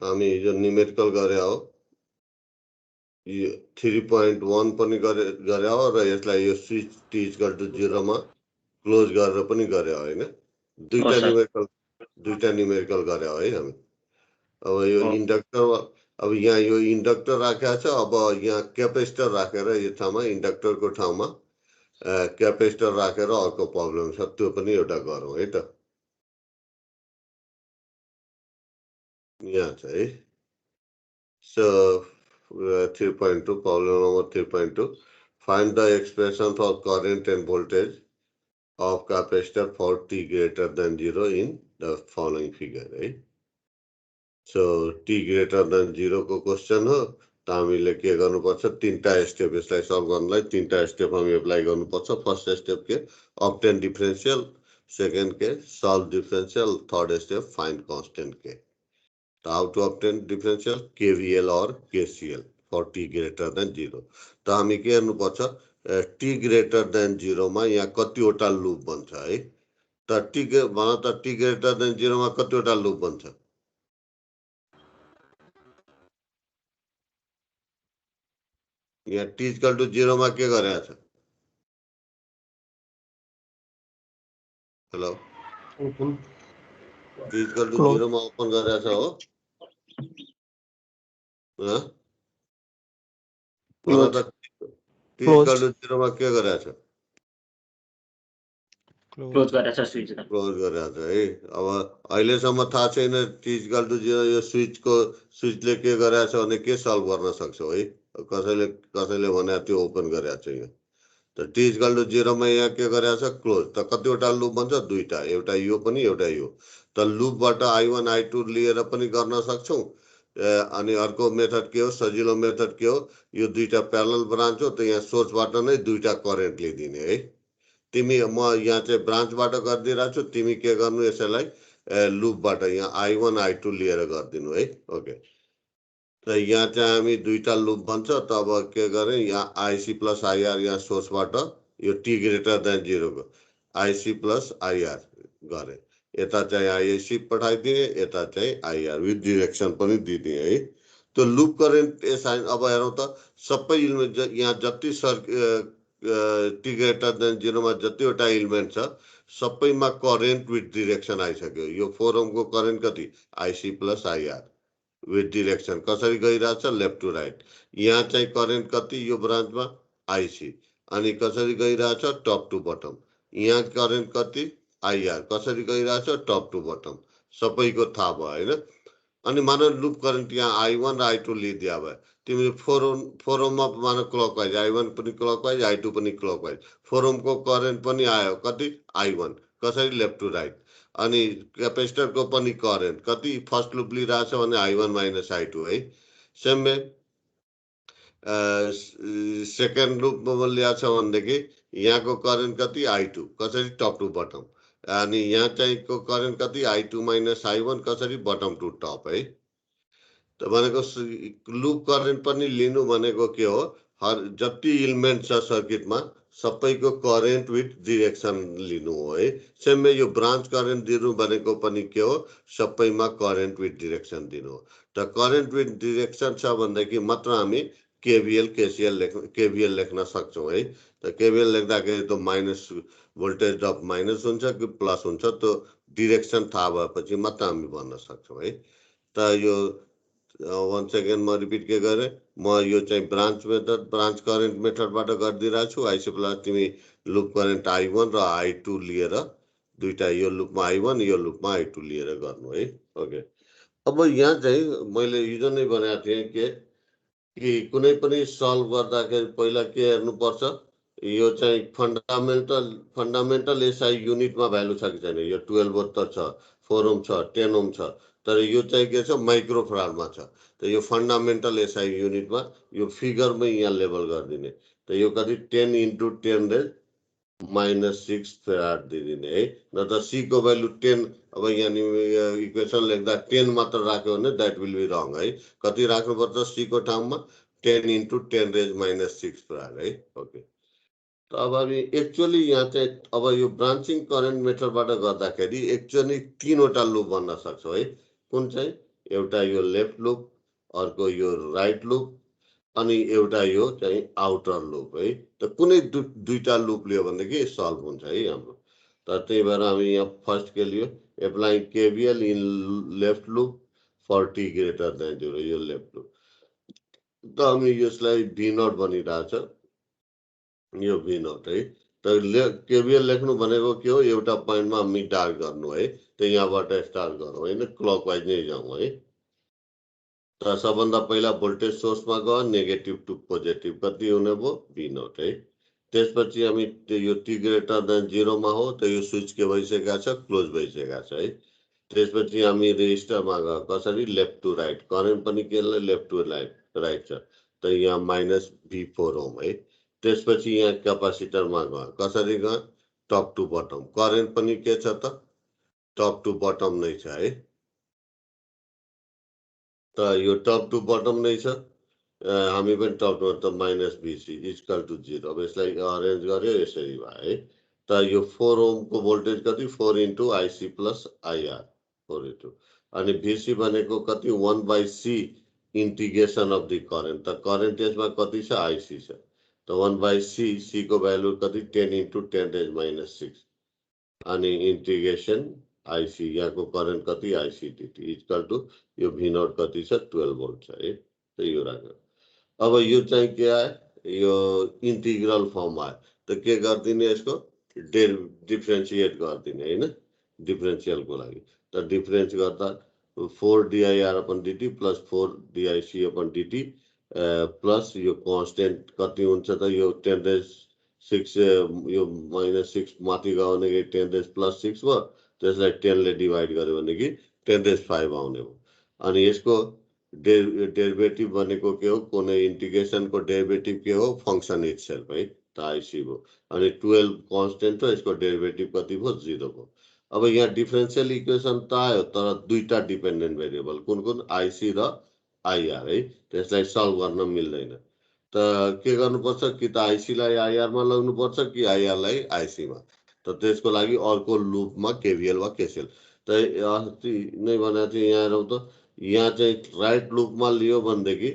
हामी हिजो न्युमेरिकल गरे हो, यो 3.1 पनि गरे हो र यसलाई यो स्विच t = 0 मा क्लोज गरेर पनि गरे हो हैन। दुईटा न्युमेरिकल गरे हो है हामी। अब यो इन्डक्टर, अब यहाँ यो इन्डक्टर राखेको छ, अब यहाँ क्यापेसिटर राखेर यो ठाउँमा इन्डक्टरको ठाउँमा क्यापेसिटर राखेर अर्को प्रब्लम छ, त्यो पनि एउटा गरौँ है त। यहाँ छ है। So 3.2, problem number 3.2, find the expression for current and voltage of capacitor for t greater than 0 in the following figure, right? So t greater than 0 को क्वेश्चन हो, त हामीले के गर्नुपर्छ, तीनटा स्टेप यसलाई सल्भ गर्नलाई तीनटा स्टेप हामी एप्लाई गर्नुपर्छ। फर्स्ट स्टेप के obtain differential, सेकेन्ड के solve differential, third step find constant k. How to obtain differential? KVL or KCL for t greater than 0. त हामी के गर्नुपर्छ, t greater than 0 मा यहाँ कतिवटा लुप बन्छ है त t greater than 0 मा कतिवटा लुप बन्छ? यहाँ t = 0 मा के गरेको छ? हेलो, t = 0 मा ओपन गरेको छ हो? t = 0 मा के गरेको छ? क्लोज गरेछ स्विच त। क्लोज गरेको छ है। अब अहिलेसम्म थाहा छैन t = 0 यो स्विचले के गरेको छ भने के सल्भ गर्न सक्छौ है। कसैले भने त्यो ओपन गरेको छ यहाँ। त t = 0 मा यहाँ के गरेको छ, क्लोज। त कतिवटा लुप बन्छ? दुईटा, एउटा यो पनि एउटा यो। त लुपबाट I1 I2 लिएर पनि गर्न सक्छौ। अनि अर्को मेथड के हो, सजिलो मेथड के हो, यो दुईटा प्यारलल ब्रान्च हो, त यहाँ सोर्सबाट नै दुईटा करेन्ट लिदिने है। तिमी म यहाँ चाहिँ ब्रान्चबाट गरिदिरहेको छु, तिमी के गर्नु यसैलाई लुपबाट यहाँ I1 I2 लिएर गरिदिनु है। ओके, त यहाँ चाहिँ हामी दुईटा लुप बन्छ। त अब के गरेँ, यहाँ IC + IR यहाँ सोर्सबाट यो t greater than 0 को IC + IR गरेँ। यता चाहिँ IC पठाइदिए, यता चाहिँ IR विथ डिरेक्सन पनि दिदिए है। त्यो लुप करेन्ट एसाइन अब हेरौँ त सबै यहाँ जति t greater than 0 मा जतिवटा इलिमेन्ट छ सबैमा करेन्ट विथ डिरेक्सन आइसक्यो। यो 4 ओमको करेन्ट कति, IC + IR विथ डिरेक्सन कसरी गइरहेछ, लेफ्ट टु राइट। यहाँ चाहिँ करेन्ट कति यो ब्रान्चमा, IC, अनि कसरी गइरहेछ, टप टु बटम। यहाँ करेन्ट कति, IR, कसरी गइरहेछ, टप टु बटम। सबैको थाहा भयो हैन। अनि मान लुप करेन्ट यहाँ I1 र I2 लिदिया भयो, तिमीले 4 ओममा मान क्लकवाइज I1 पनि क्लकवाइज I2 पनि क्लकवाइज, 4 ओमको करेन्ट पनि आयो कति, I1, कसरी लेफ्ट टु राइट। अनि क्यापेसिटरको पनि करेन्ट कति, फर्स्ट लुप लिइरहेछ भने I1 - I2 है। सेम वे सेकेन्ड लुपमा ल्याएको छ भनेदेखि यहाँको करेन्ट कति, I2, कसरी टप टु बटम। अनि यहाँ चाहिँ को करेन्ट कति, I2 - I1, कसरी बटम टु टप है। त भनेको लुप करेन्ट पनि लिनु भनेको के हो, हर जति इलिमेन्ट छ सर्किटमा सबैको करेन्ट विथ डिरेक्सन लिनु हो है। सेम वे यो ब्रान्च करेन्ट दिनु भनेको पनि के हो, सबैमा करेन्ट विथ डिरेक्सन दिनु हो। त करेन्ट विथ डिरेक्सन छ भनेदेखि मात्र हामी KVL KVL लेख्न सक्छौँ है। त KVL लेख्दाखेरि त माइनस भोल्टेज ड्रप माइनस हुन्छ कि प्लस हुन्छ, त्यो डिरेक्सन थाहा भएपछि मात्र हामी भन्न सक्छौँ है। त यो वन्स अगेन म रिपिट के गरेँ, म यो चाहिँ ब्रान्च करेन्ट मेथडबाट गरिदिरहेको छु। IC+ तिमी लुप करेन्ट I1 र I2 लिएर दुईटा, यो लुपमा I1 यो लुपमा I2 लिएर गर्नु है। ओके, अब यहाँ चाहिँ मैले हिजो नै भनेको थिएँ कि कुनै पनि सल्भ गर्दाखेरि पहिला के हेर्नुपर्छ, यो चाहिँ फन्डामेन्टल SI युनिटमा भ्यालु छ कि छैन। यो 12 भोल्ट त छ, 4 ओम छ, 10 ओम छ, तर यो चाहिँ के छ, माइक्रोफराडमा छ। त यो फन्डामेन्टल SI युनिटमा यो फिगरमै यहाँ लेबल गरिदिने। त यो कति, 10 × 10⁻⁻⁶ फेराड दिदिने है। न त C को भ्यालु 10, अब यहाँ इक्वेसन लेख्दा 10 मात्र राख्यो भने द्याट विल बी रङ है। कति राख्नुपर्छ C को ठाउँमा, 10 × 10⁻⁶ फेराड है। ओके, त अब हामी एक्चुअली यहाँ चाहिँ अब यो ब्रान्चिङ करेन्ट मेथडबाट गर्दाखेरि एक्चुअली 3वटा लुप भन्न सक्छौँ है। कुन चाहिँ, एउटा यो लेफ्ट लुप, अर्को यो राइट लुप, अनि एउटा यो चाहिँ आउटर लुप है। त कुनै दुईटा लुप लियो भनेदेखि सल्भ हुन्छ है हाम्रो। त त्यही भएर हामी यहाँ फर्स्ट के लियो, applying KVL in left loop for t greater than 0, यो लेफ्ट लुप। त हामी यसलाई भी नट बनिरहेछ, यो भी नट है। त केभिएल लेख्नु भनेको के हो, एउटा पोइन्टमा हामी डार्क गर्नु है। त यहाँबाट स्टार्ट गरौँ होइन, क्लकवाइज नै जाउँ है। त सबभन्दा पहिला भोल्टेज सोर्समा गयो, नेगेटिभ टु पोजिटिभ कति हुने भयो, भी नट है। त्यसपछि हामी यो टी ग्रेटर देन 0 मा हो, त यो स्विच के भइसकेको छ, क्लोज भइसकेको छ है। त्यसपछि हामी रेजिस्टरमा गयो, कसरी, लेफ्ट टु राइट, करेन्ट पनि के लेफ्ट टु राइट छ, त यहाँ माइनस V4 ओम है। त्यसपछि यहाँ क्यापासिटरमा गयो, कसरी गयो, टप टु बटम, करेन्ट पनि के छ त, टप टु बटम नै छ है। त यो टप टु बटम नै छ, हामी पनि टप टु त माइनस VC इक्वल टु 0। अब यसलाई अरेन्ज गर्यो, यसरी भयो है। त यो 4 ओमको भोल्टेज कति, 4 into IC plus IR 4 into, अनि VC भनेको कति, 1/C integration of the current. त करेन्ट यसमा कति छ, IC छ, त 1/C, C को भ्यालु कति, 10 इन्टु 10⁻⁶, अनि इंटीग्रेशन IC, यहाँको करेन्ट कति, IC dt इक्वल टु यो भी नट कति छ, 12 भोल्ट छ है। त यो राख्यो। अब यो चाहिँ के आयो, यो इंटीग्रल फर्म आयो। त के गरिदिने, यसको डिफ्रेन्सिएट गरिदिने होइन, डिफ्रेन्सियलको लागि। त डिफ्रेन्स गर्दा 4 DIR upon dt plus 4 DIC upon dt plus यो कन्स्टेन्ट कति हुन्छ त, यो 10⁻⁶, यो -6 माथि गयो भने 10⁻+6 भयो। त्यसलाई 10 ले डिभाइड गर्यो भने कि 10⁵ आउने भयो। अनि यसको डेरिभेटिभ भनेको के हो, कुनै इंटीग्रेशनको डेरिभेटिभ के हो, फंक्शन इटसेल्फ है। त IC भयो, अनि 12 कन्स्टेन्ट हो, यसको डेरिभेटिभ कति भयो, 0 भयो। अब यहाँ डिफरेन्शियल इक्वेसन त आयो, तर दुईटा डिपेन्डेन्ट भेरिएबल कुन कुन, IC र IR है। त्यसलाई सल्भ गर्न मिल्दैन। त के गर्नुपर्छ, कि त IC लाई IR मा लग्नुपर्छ, कि IR लाई IC मा। त त्यसको लागि अर्को लुपमा केभिएल वा केसिएल। त अस्ति नै भनेको थिएँ, यहाँ हेरौँ त, यहाँ चाहिँ राइट लुपमा लियो भनेदेखि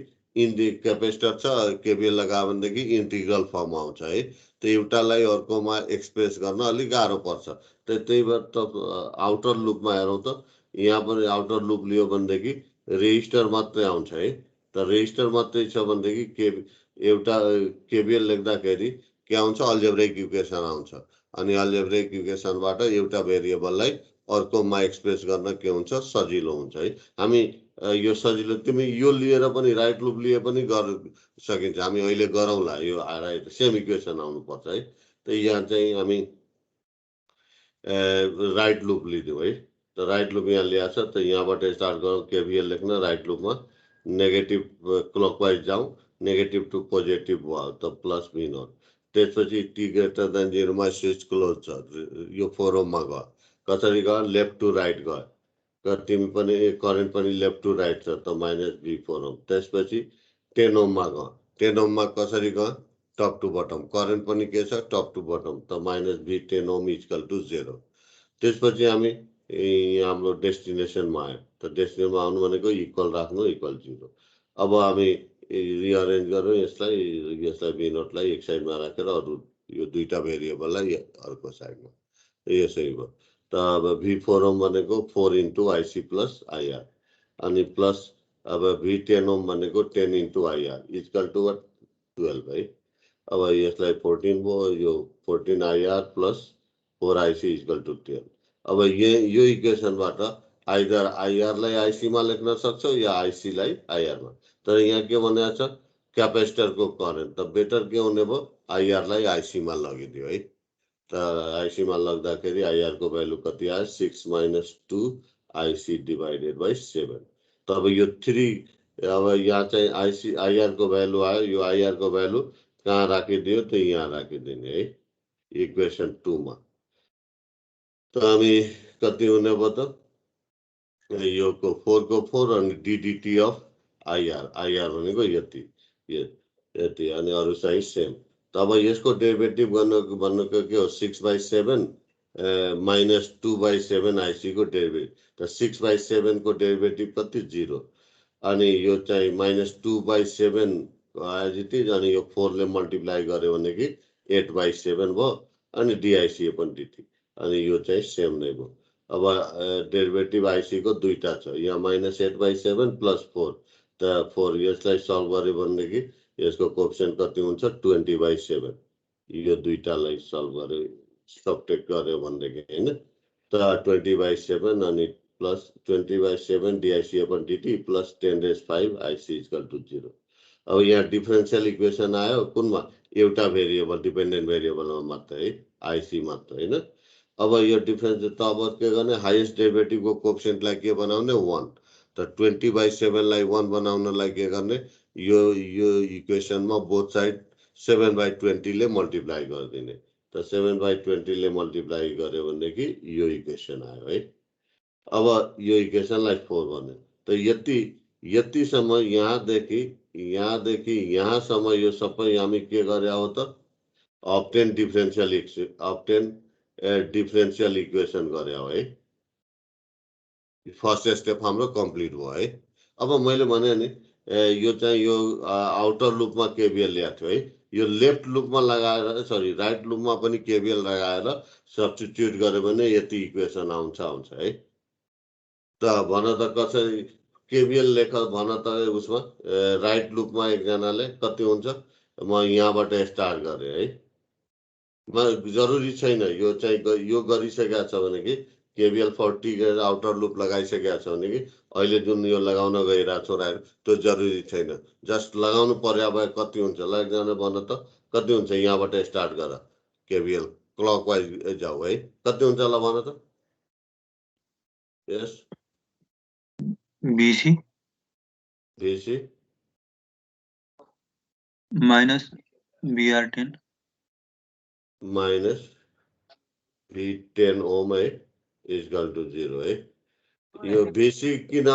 क्यापेसिटर छ, केभिएल लगायो भनेदेखि इन्टिग्रल फर्म आउँछ है। त एउटालाई अर्कोमा एक्सप्रेस गर्न अलिक गाह्रो पर्छ। त्यही भएर त आउटर लुपमा हेरौँ त, यहाँ पनि आउटर लुप लियो भनेदेखि रेजिस्टर मात्रै आउँछ है। त रेजिस्टर मात्रै छ भनेदेखि एउटा केभिएल लेख्दाखेरि के आउँछ, अल्जेब्रिक इक्वेसन आउँछ। अनि अल्जेब्रिक इक्वेसनबाट एउटा भेरिएबललाई अर्कोमा एक्सप्रेस गर्न के हुन्छ, सजिलो हुन्छ है। हामी यो सजिलो, तिमी यो लिएर पनि राइट लुप लिए पनि गर्न सकिन्छ। हामी अहिले गरौँला, यो राइट सेम इक्वेसन आउनुपर्छ है। त यहाँ चाहिँ हामी राइट लुप लिदिउँ है। त राइट लुप यहाँ ल्याएको छ, त यहाँबाट स्टार्ट गरौँ, केभिएल लेख्न राइट लुपमा, नेगेटिभ क्लकवाइज जाउँ, नेगेटिभ टु पोजिटिभ भयो, त प्लस भी नट। त्यसपछि टी ग्रेटर देन 0 मा स्विच क्लोज छ, यो 4 ओममा गयो, कसरी गयो, लेफ्ट टु राइट गयो, तिमी पनि करेन्ट पनि लेफ्ट टु राइट छ, त माइनस V4 ओम। त्यसपछि 10 ओममा गयो, 10 ओममा कसरी गयो, टप टु बटम, करेन्ट पनि के छ, टप टु बटम, त minus V10 ohm equal to 0। त्यसपछि हामी हाम्रो डेस्टिनेसनमा आयो। त डेस्टिनेसनमा आउनु भनेको इक्वल राख्नु, इक्वल 0। अब हामी रिअरेन्ज गरौँ यसलाई भी नटलाई एक साइडमा राखेर अरू यो दुईटा भेरिएबललाई अर्को साइडमा, यसै भयो। त अब V4 ओम भनेको 4 इन्टु IC प्लस IR, अनि प्लस अब V10 ओम भनेको 10 इन्टु IR इक्वल टु 12 है। अब यसलाई 14 भयो, यो 14 IR plus 4 IC equal to 10। अब यो इक्वेसनबाट आइदर IR लाई IC मा लेख्न सक्छौ या IC लाई IR मा। तर यहाँ के भनेको छ, क्यापेसिटरको करेन्ट, त बेटर के हुने भयो, IR लाई IC मा लगिदियो है। त IC मा लग्दाखेरि IR को भ्यालु कति आयो, 6 - 2 IC डिभाइडेड बाई 7। तब यो 3, अब यहाँ चाहिँ IR को भ्यालु आयो, यो IR को भ्यालु कहाँ राखिदियो, त यहाँ राखिदिने है, इक्वेसन 2 मा। त हामी कति हुने भयो त, यो को 4 को 4 अनि DDT अफ IR भनेको यति अनि अरू चाहिँ सेम। तब यसको डेरिभेटिभ गर्नको के हो, 6/7 -2/7 आइसी को डेरिभेटिभ त 6/7 को डेरिभेटिभ कति 0 अनि यो चाहिँ -2/7 आइजिटी अनि यो 4 ले मल्टिप्लाई गर्यो भने कि 8/7 भयो अनि डिआइसी अपन डिटी अनि यो चाहिँ सेम नै भयो। अब डेरिभेटिभ आइसी को दुईटा छ, यहाँ -8/7 + 4 त 4 यसलाई सल्भ गर्यो भनेदेखि यसको कोएफिसिएन्ट कति हुन्छ 20/7 यो दुईटालाई सल्भ गर्यो सब्ट्रेक्ट गर्यो भनेदेखि हैन त 20/7 अनि प्लस 20/7 डिआइसी अपन डिटी प्लस 10⁵ आइसी इक्वल टु 0। अब यहाँ डिफरेन्शियल इक्वेसन आयो कुनमा एउटा भेरिएबल डिपेन्डेन्ट भेरिएबलमा मात्र है आइसी मात्र हैन। अब यो डिफरेन्स त अब के गर्ने हाईएस्ट डेरिभेटिभको कोएफिसिएन्टलाई के बनाउने 1 त 20/7 लाई 1 बनाउनलाई के गर्ने यो इक्वेसनमा बोथ साइड 7/20 ले मल्टिप्लाई गरिदिने त 7/20 ले मल्टिप्लाई गर्यो भनेदेखि यो इक्वेसन आयो है। अब यो इक्वेसनलाई 4 भन्यो त यतिसम्म यहाँदेखि यहाँसम्म यो सबै हामी के गरे हो त अब्टेन डिफरेन्शियल इक्वेसन गरे हो है। फर्स्ट स्टेप हाम्रो कम्प्लिट भयो है। अब मैले भने नि यो चाहिँ यो आउटर लुपमा केबिएल ल्याएको थियो है, यो लेफ्ट लुपमा लगाएर सरी राइट लुपमा पनि केबिएल लगाएर सब्स्टिट्युट गर्यो भने यति इक्वेसन आउँछ है। त भन त कसरी केबिएल लेख भन त उसमा राइट लुपमा एकजनाले कति हुन्छ म यहाँबाट स्टार्ट गरेँ है। जरुरी छैन यो चाहिँ यो गरिसकेको छ भने कि केबिएल 40 गरेर आउटर लुप लगाइसकेको छ भने कि अहिले जुन यो लगाउन गइरहेको छु राइट त्यो जरुरी छैन, जस्ट लगाउनु पर्या भए कति हुन्छ ल एकजना भन त कति हुन्छ यहाँबाट स्टार्ट गर केबिएल क्लकवाइज जाऊ है कति हुन्छ ल भन त यस BC minus VR10 minus V10 Om है इक्वल टु 0 है। यो बेसी किन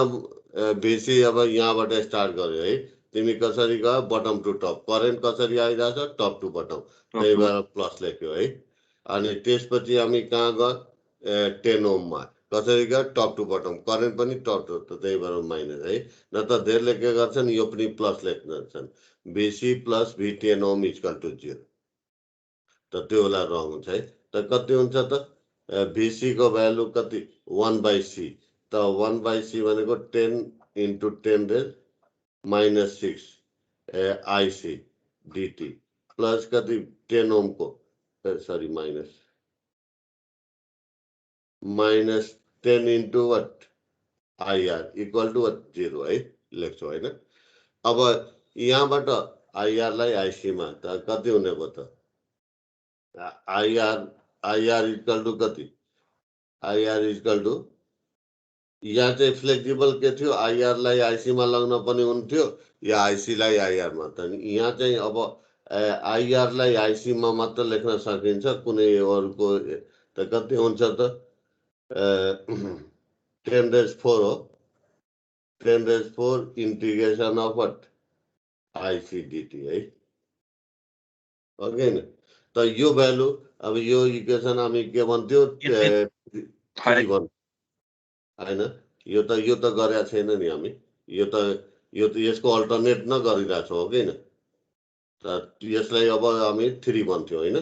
बेसी अब यहाँबाट स्टार्ट गर्यो है तिमी कसरी गयो बटम टु टप करेन्ट कसरी आइरहेछ टप टु बटम त्यही भएर प्लस लेख्यो है। अनि त्यसपछि हामी कहाँ गयो 10 ओममा कसरी गयो टप टु बटम करेन्ट पनि टप टु त्यही भएर माइनस है। न त धेरैले के गर्छन् यो पनि प्लस लेख्छन् बेसी plus V10 ohm equal to 0 त त्यो बेला रङ हुन्छ है। त कति हुन्छ त VC को भ्यालु कति 1/c त 1/c भनेको 10 × 10⁻⁻6 आइसी डिटी प्लस कति 10 ओम को sorry minus 10 × what IR equal to 0 है लेख्छौ हैन। अब यहाँबाट आइआर लाई आइसी मा त कति हुने भयो त आइआर इक्वल टु कति आइआर इक्वल टु यहाँ चाहिँ फ्लेक्सिबल के थियो आइआर लाई आइसी मा लग्न पनि हुन्थ्यो या आइसी लाई आइआर मा त यहाँ चाहिँ अब आइआर लाई आइसी मा मात्र लेख्न सकिन्छ कुनै अरुको त कति हुन्छ त 10⁻⁴ हो 10⁻⁴ इंटीग्रेशन अफ व्हाट आइसी डिटी है ओके न। त यो भ्यालु अब यो इक्वेसन हामी के भन्थ्यो 3 भन् हैन यो त गरेका छैन नि हामी यो त यसको अल्टरनेट न गरिरहेको छौँ हो किन त यसलाई अब हामी 3 भन्थ्यौँ हैन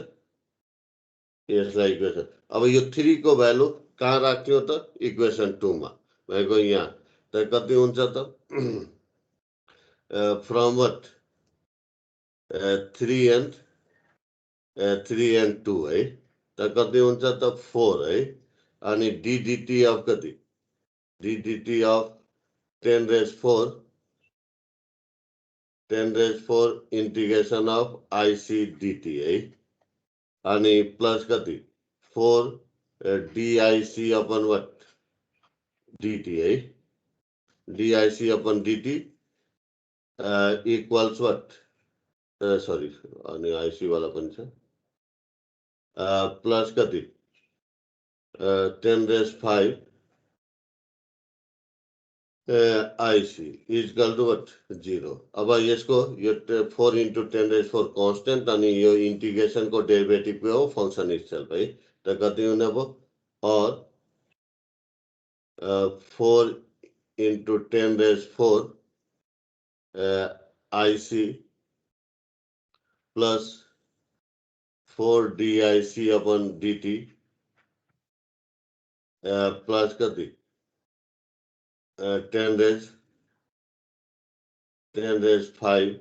यसलाई इक्वेसन। अब यो 3 को भ्यालु कहाँ राख्थ्यौँ त इक्वेसन 2 मा भएको यहाँ त कति हुन्छ त फ्रम व्हाट 3 and 2 है त कति हुन्छ त 4 है। अनि डिडिटी अफ कति डिडिटी अफ 10⁻⁴ इंटीग्रेशन अफ आइसी डिटी है। अनि प्लस कति 4 डिआइसी अपन व्हाट डिटी है dic upon dt equals what sorry अनि आइसी वाला पनि छ प्लस कति 10⁵ आइसी इक्वल टु व्हाट 0। अब यसको यो 4 × 10⁻⁴ कांस्टेंट अनि यो इंटीग्रेशन को डेरिवेटिव को हो फंक्शन इटसेल्फ है त कति हुने भयो और 4 into 10 raised 4 IC plus 4 DIC upon DT plus कति 10 raised 5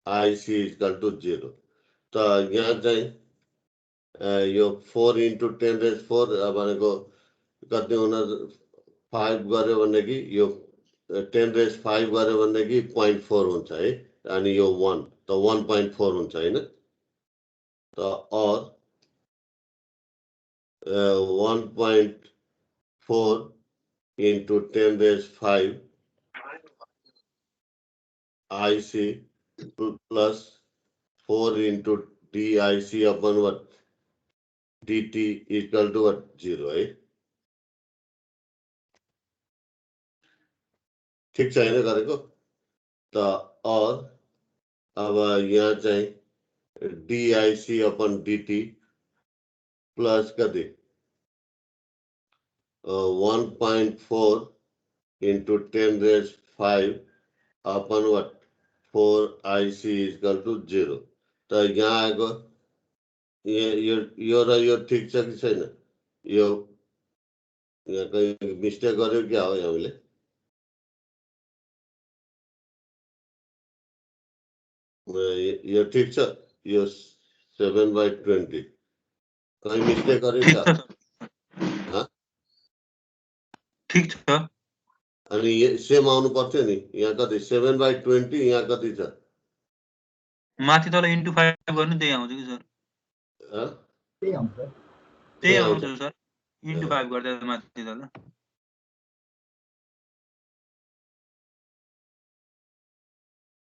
IC is equal to 0. तो यहाँ चाहिँ यो 4 into 10 raised 4 भनेको कति हुन 5 गर्यो भनेदेखि यो 10 raised 5 गर्यो भनेदेखि 0.4 हुन्छ है अनि यो 1 त 1.4 हुन्छ हैन त और 1.4 into 10 raised 5 IC plus 4 into DIC upon what DT equal to what 0 है ठीक छ हैन गरेको त और अब यहाँ चाहिँ DIC upon DT plus कति 1.4 into 10 raised 5 upon what 4 IC is equal to 0 त यहाँ आएको यो र यो ठीक छ कि छैन यो यहाँ कहीं मिस्टेक गर्यो क्या हो हामीले यो ठीक छ यो 7/20 कहीं मिस्टेक गर्यो ठीक क्या छ हाँ ठीक छ अनि सेम आउनु पर्थ्यो नि यहाँ कति 7/20 यहाँ कति छ माथि तल इन्टु 5 गर्नु त्यही आउँछ कि सर हाँ? त्यही आउँछ सर इन्टु 5 गर्दा माथि तल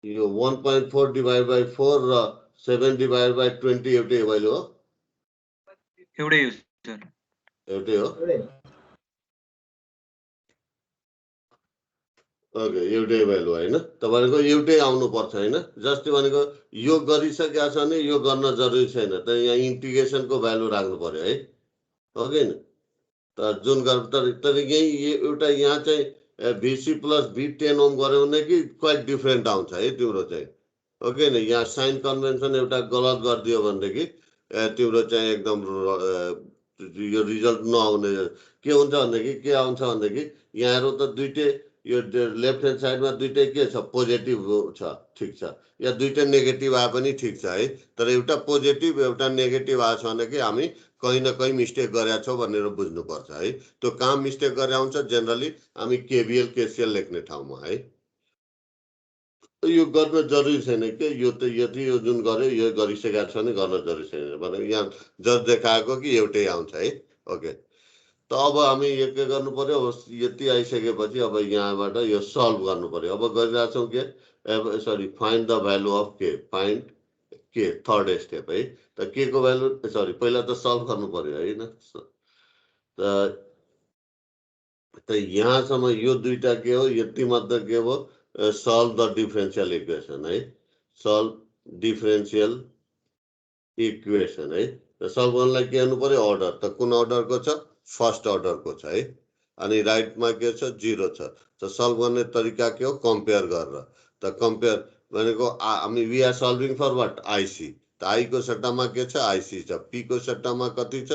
यो 1.4 divided by 4 र 7 divided by 20 एउटै भइलो हो एउटै हो सर एउटै हो ओके एउटै भ्यालु हैन तपाईहरुको एउटै आउनु पर्छ हैन जस्तै भनेको यो गरिसकेका छ भने यो गर्न जरुरी छैन त यहाँ इन्टिग्रेसनको भ्यालु राख्नु पर्यो है हो कि हैन त जुन तर यही एउटा यहाँ चाहिँ VC plus V10 ओम गर्यो भने कि क्वाइट डिफरेन्ट आउँछ है तिम्रो चाहिँ हो कि हैन यहाँ साइन कन्भेन्सन एउटा गलत गरिदियो भनेदेखि तिम्रो चाहिँ एकदम यो रिजल्ट नआउने के हुन्छ भनेदेखि के आउँछ भनेदेखि यहाँहरु त दुईटै यो लेफ्ट ह्यान्ड साइडमा दुईटै के छ पोजिटिभ छ ठीक छ या दुईटै नेगेटिभ आए पनि ठीक छ है तर एउटा पोजिटिभ एउटा नेगेटिभ आछ भने कि हामी कहीं न कहीं मिस्टेक गरेका छौं भनेर बुझ्नु पर्छ है त्यो काम मिस्टेक गरे आउँछ जनरली हामी केवीएल केसीएल लेख्ने ठाउँमा है यो गर्न जरुरी छैन के यो त यति यो जुन गर्यो यो गरिसकेका छ भने गर्न जरुरी छैन भने यहाँ जज देखाएको कि एउटै आउँछ है ओके त अब हामी के गर्नु पर्यो यति आइसकेपछि अब यहाँबाट यो सल्भ गर्नु पर्यो अब गरिरहेका छौं के sorry find the value of के फाइन्ड के थर्ड स्टेप है त के को भ्यालु सरी पहिला त सल्भ गर्नु पर्यो हैन त यहाँसम्म यो दुईटा के हो यति मध्ये के हो सल्भ द डिफरेन्शियल इक्वेसन है सल्भ डिफरेन्शियल इक्वेसन है त सल्भ गर्नलाई के गर्नु पर्यो अर्डर त कुन अर्डरको छ फर्स्ट अर्डरको छ है अनि राइटमा के छ 0 छ त सल्भ गर्ने तरिका के हो कम्पेयर गरेर त कम्पेयर भनेको हामी we are solving for what IC त आई को सट्टामा के छ आईसी छ पी को सट्टामा कति छ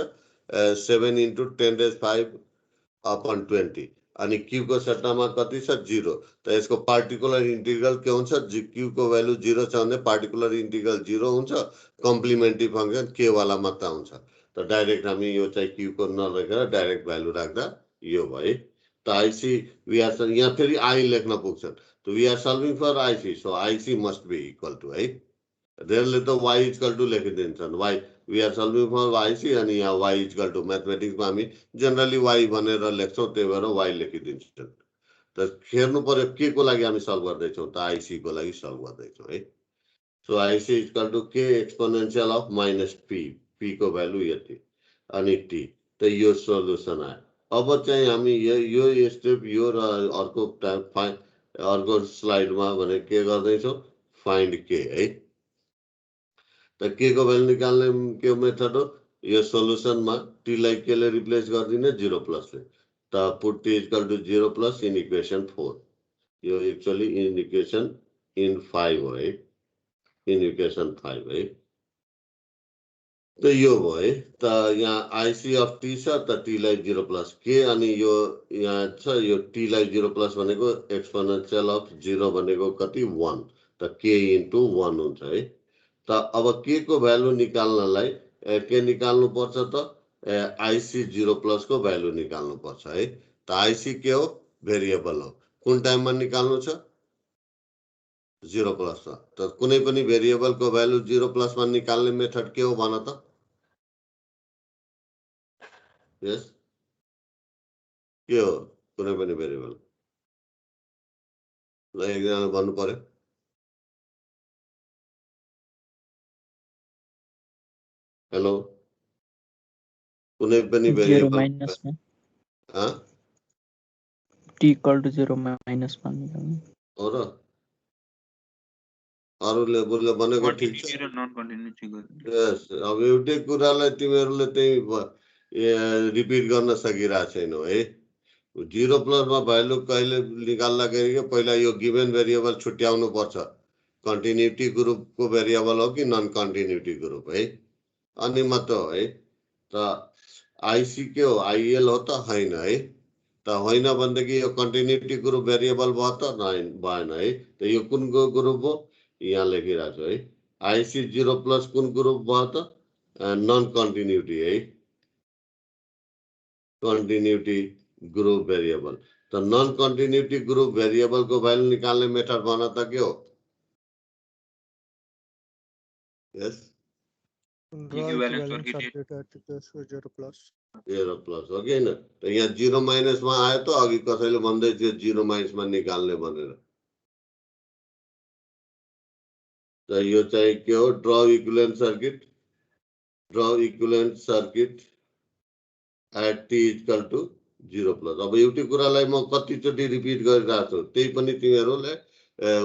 7 into 10 raised 5 upon 20 अनि क्यू को सट्टामा कति छ 0 त यसको पार्टिकुलर इन्टिग्रल के हुन्छ क्यू को भ्यालु 0 छ भने पार्टिकुलर इन्टिग्रल 0 हुन्छ कम्प्लिमेन्ट्री फंक्सन के वाला मात्र आउँछ त डाइरेक्ट हामी यो चाहिँ क्यू को नलेखेर डाइरेक्ट भ्यालु राख्दा यो भयो त आईसी वी आर यहाँ फेरि आई लेख्न पुग्छन् त we are solving for ic so ic must be equal to है धेरैले त y इक्वल टु लेखिदिन्छन् y we are solving for ic अनि यहाँ y इक्वल टु म्याथमेटिक्समा हामी जनरली y भनेर लेख्छौं त्यही भएर y लेखिदिन्छन् त हेर्नु पर्यो के को लागि हामी सल्भ गर्दै छौं त आईसी को लागि सल्भ गर्दै छौं है सो आईसी इक्वल टु के एक्सपोनेन्शियल अफ -p p को भ्यालु यति अनि t त यो सोलुसन आयो अब चाहिँ हामी यो स्टेप यो र अर्को अर्को स्लाइडमा भने के गर्दै छौं फाइन्ड के है त के को भ्यालु निकाल्ने के मेथड हो यो सोल्युसनमा टी लाई केले रिप्लेस गरिदिने 0 प्लसले त put T equal to 0 plus in equation 4 यो एक्चुअली इन इक्वेसन इन 5 हो है इन इक्वेसन 5 है त यो भयो है त यहाँ आइसी अफ टी छ त टी लाई 0 प्लस के अनि यो यहाँ छ यो टी लाई 0 प्लस भनेको एक्सपोनेन्शियल अफ 0 भनेको कति 1 त के इन्टु 1 हुन्छ है त अब के को भ्यालु निकाल्नलाई के निकाल्नु पर्छ त आइसी 0 प्लस को भ्यालु निकाल्नु पर्छ है त आइसी के हो भेरिएबल हो कुन टाइममा निकाल्नु छ 0 प्लस त कुनै पनि भेरिएबल को भ्यालु 0 प्लस मा निकाल्ने मेथड के हो भन त यस के हो कुनै पनि भेरिएबल ल एकजना भन्नु पर्यो हेलो कुनै पनि 0 भेरिएबल माइनस में हाँ t इक्वल टु 0 माइनस मा निकाल्नु हो र अरूले बुझले भनेको ठिक छ कन्टिन्युटी र नन कन्टिन्युटी गर्नु यस अब एउटै कुरालाई तिमीहरूले त्यही रिपिट गर्न सकिरहेको छैनौ है 0 प्लसमा भ्यालु कहिले निकाल्दाखेरि के पहिला यो गिभन भेरिएबल छुट्याउनु पर्छ कन्टिन्युटी ग्रुपको भेरिएबल हो कि नन कन्टिन्युटी ग्रुप है अनि मात्र हो है त आइसी के हो आइएल हो त होइन है त होइन भनेदेखि यो कन्टिन्युटी ग्रुप भेरिएबल भयो त भएन है त यो कुनको ग्रुप हो यहाँ लेखिरहेको छु है आइसी 0 प्लस कुन ग्रुप भयो त नन कन्टिन्युटी है कन्टिन्युटी ग्रुप भेरिएबल त नन कन्टिन्युटी ग्रुप भेरिएबल को भ्यालु निकाल्ने मेथड भन त के हो यस इक्विभ्यालेन्ट सर्किट 0 प्लस 0 प्लस हो कि होइन त यहाँ 0 माइनसमा आयो त अघि कसैले भन्दै थियो 0 माइनसमा निकाल्ने भनेर त यो चाहिँ के हो draw equivalent circuit at T equal to 0 plus अब एउटै कुरालाई म कतिचोटि रिपिट गरिरहेको छु त्यही पनि तिमीहरूले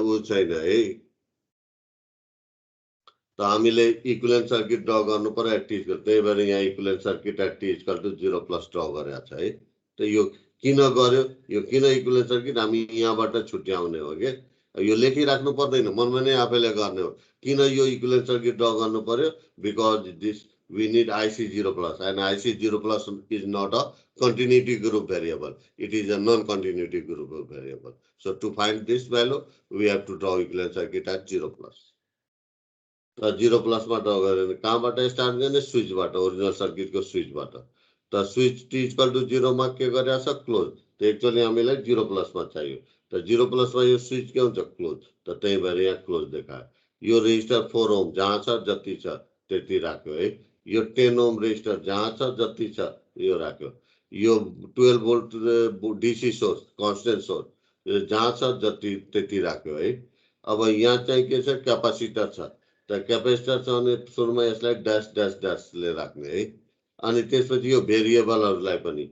ऊ छैन है त हामीले इक्विभ्यालेन्ट सर्किट ड्र गर्नु पर्यो एट टी इक्वल त्यही भएर यहाँ equivalent circuit at T equal to 0 plus draw गरेको छ है त यो किन गर्यो यो किन इक्विभ्यालेन्ट सर्किट हामी यहाँबाट छुट्याउने हो के यो लेखिराख्नु पर्दैन मनमा नै आफैले गर्ने हो किन यो इक्विभ्यालेन्ट सर्किट ड्र गर्नु पर्यो because this we need IC 0 plus and IC 0 plus is not a continuity group variable. It is a non-continuity group variable. So to find this value, we have to draw equivalent circuit at 0 plus. So 0 plus मा draw गरेर कहाँबाट start गर्ने switch बाट original circuit को switch बाट त switch t equal to 0 मा के गरेछ छ क्लोज त एक्चुअली हामीलाई 0 प्लस मा चाहियो त 0 प्लस मा यो स्विच के हुन्छ क्लोज त त्यही भएर यहाँ क्लोज देखायो यो रेजिस्टर 4 ओम जहाँ छ जति छ त्यति राख्यो है यो 10 ओम रेजिस्टर जहाँ छ जति छ यो राख्यो यो 12 volt DC source constant source जहाँ छ जति त्यति राख्यो है अब यहाँ चाहिँ के छ क्यापासिटर छ त क्यापेसिटर छ भने सुरुमा यसलाई ड्यास ड्यास ड्यास ले राख्ने है अनि त्यसपछि यो भेरिएबलहरुलाई पनि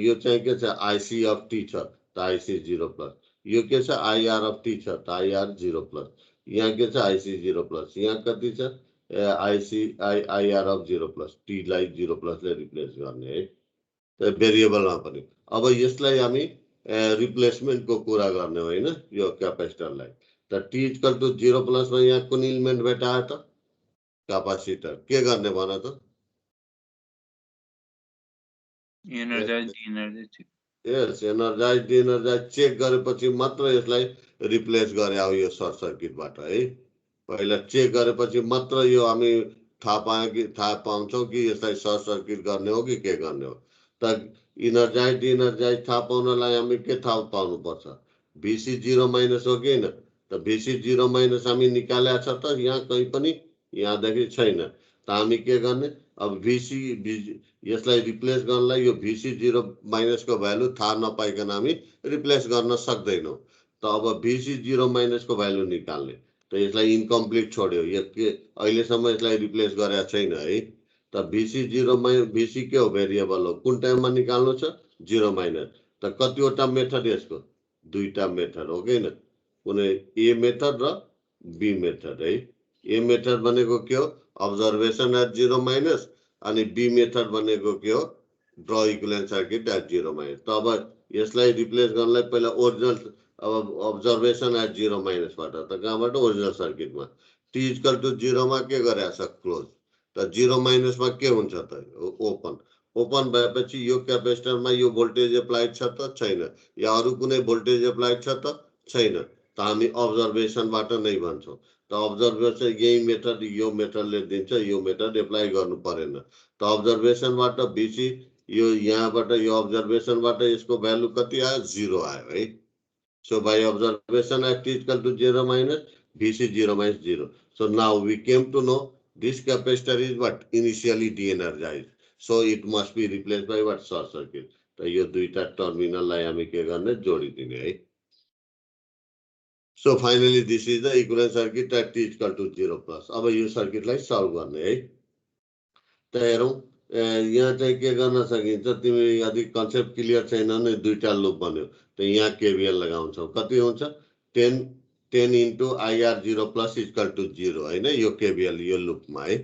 यो चाहिँ के छ आईसी अफ टी छ त आईसी 0 प्लस यो के छ आईआर अफ टी छ त आईआर 0 प्लस यहाँ के छ आईसी 0 प्लस यहाँ कति छ आईआर अफ 0 प्लस टी लाई 0 प्लस ले रिप्लेस गर्ने है त भेरिएबलमा पनि अब यसलाई हामी रिप्लेसमेन्ट को कुरा गर्ने होइन यो क्यापेसिटरलाई त टी इक्वल टु 0 प्लस मा यहाँ कुन एलिमेन्ट भेटायो त क्यापासिटर के गर्ने भन त एनर्जाइज डिएनर्जाइज यस एनर्जाइज डिएनर्जाइज चेक गरेपछि मात्र यसलाई रिप्लेस गरे हो यो सर्ट सर्किटबाट है पहिला चेक गरेपछि मात्र यो हामी थाहा पाउँछौं कि यसलाई सर्ट सर्किट गर्ने हो कि के गर्ने हो त एनर्जाइज डिएनर्जाइज थाहा पाउनलाई हामी के थाहा पाउनु पर्छ VC 0 माइनस हो कि हैन त VC 0 माइनस हामी निकालेको छ त यहाँ कहीं पनि यहाँ देखि छैन त हामी के गर्ने अब VC यसलाई रिप्लेस गर्नलाई यो VC 0 माइनस को भ्यालु थाहा नपाइकन हामी रिप्लेस गर्न सक्दैनौं त अब VC 0 माइनस को भ्यालु निकाल्ने त यसलाई इन्कम्प्लिट छोड्यो यो के अहिले सम्म यसलाई रिप्लेस गरेको छैन है त VC 0 माइनस VC के हो भेरिएबल हो कुन टाइममा निकाल्नु छ 0 माइनस त कतिवटा मेथड यसको दुईटा मेथड हो के हैन कुनै ए मेथड र बी मेथड है ए मेथड भनेको के हो अब्जर्भेसन एट 0 माइनस अनि बी मेथड भनेको के हो draw equivalent circuit at 0 minus. त अब यसलाई रिप्लेस गर्नलाई पहिला ओरिजिनल अब अब्जर्भेसन एट 0 माइनसबाट त कहाँबाट ओरिजिनल सर्किटमा टी इक्वल टु 0 मा के गरेछ क्लोज त 0 माइनसमा के हुन्छ त ओपन ओपन भएपछि यो क्यापेसिटरमा यो भोल्टेज एप्लाइड छ त छैन या अरु कुनै भोल्टेज एप्लाइड छ त छैन त हामी अब्जर्भेसनबाट नै भन्छौँ। त अब्जर्भेसन यही मेथड यो मेथडले दिन्छ यो मेथड एप्लाई गर्नु परेन। त अब्जर्भेसनबाट बीसी यो यहाँबाट यो अब्जर्भेसनबाट यसको भ्यालु कति आयो 0 आयो है। So by observation at t equal to 0 minus Vc 0 minus 0. So now we came to know this capacitor is what initially de-energized. So it must be replaced by what short circuit. तो यो दुईटा टर्मिनललाई हामी के गर्ने जोडिदिने है। So finally this is the equivalent circuit at t equal to 0 plus. अब यो सर्किटलाई solve गर्ने है। त हेरौँ यहाँ चाहिँ के गर्न सकिन्छ तिमी यदि कन्सेप्ट क्लियर छैन भने दुईटा लुप बन्यो त यहाँ केवीएल लगाउँछौ कति हुन्छ 10 into IR 0 plus equal to 0 हैन यो केवीएल यो लुपमा है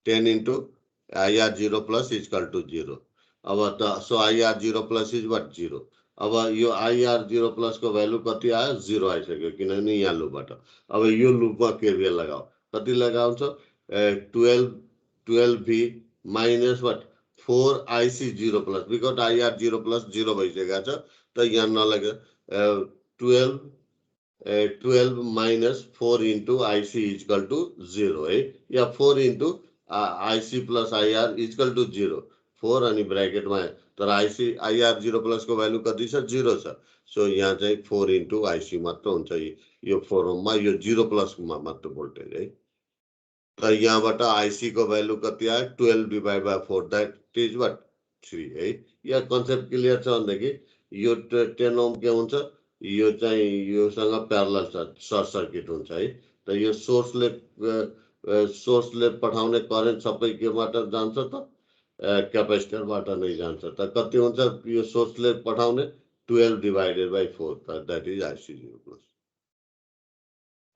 10 into IR 0 plus equal to 0। अब त so IR 0 plus is what 0। अब यो आइआर 0 प्लस को भ्यालु कति आयो 0 आइसक्यो किनभने यहाँ लुपबाट। अब यो लुपमा केवीएल लगाऊ कति लगाउँछ 12v minus what 4IC0 plus because IR0 plus 0 भइसकेको छ त यहाँ नलगे 12 minus 4 into IC is equal to 0 है या 4 into IC plus IR is equal to 0 4 अनि ब्रैकेटमा तर IC IR0 plus को भ्यालु कति छ 0 छ। सो यहाँ चाहिँ 4 into IC मात्र हुन्छ यो 4 मा यो 0 plus मा मात्र भोल्टेज है। त यहाँबाट आइसी को भ्यालु कति आयो 12 divide by 4 that is what 3 है। या कन्सेप्ट क्लियर छ भनेदेखि यो 10 ओम के हुन्छ यो चाहिँ योसँग प्यारलल सर्ट सर्किट हुन्छ है। त यो सोर्सले पठाउने करेन्ट सबै केबाट जान्छ त क्यापेसिटरबाट नै जान्छ। त कति हुन्छ यो सोर्सले पठाउने 12 डिवाइडेड बाइ 4 त दैट इज आइसी 0 प्लस।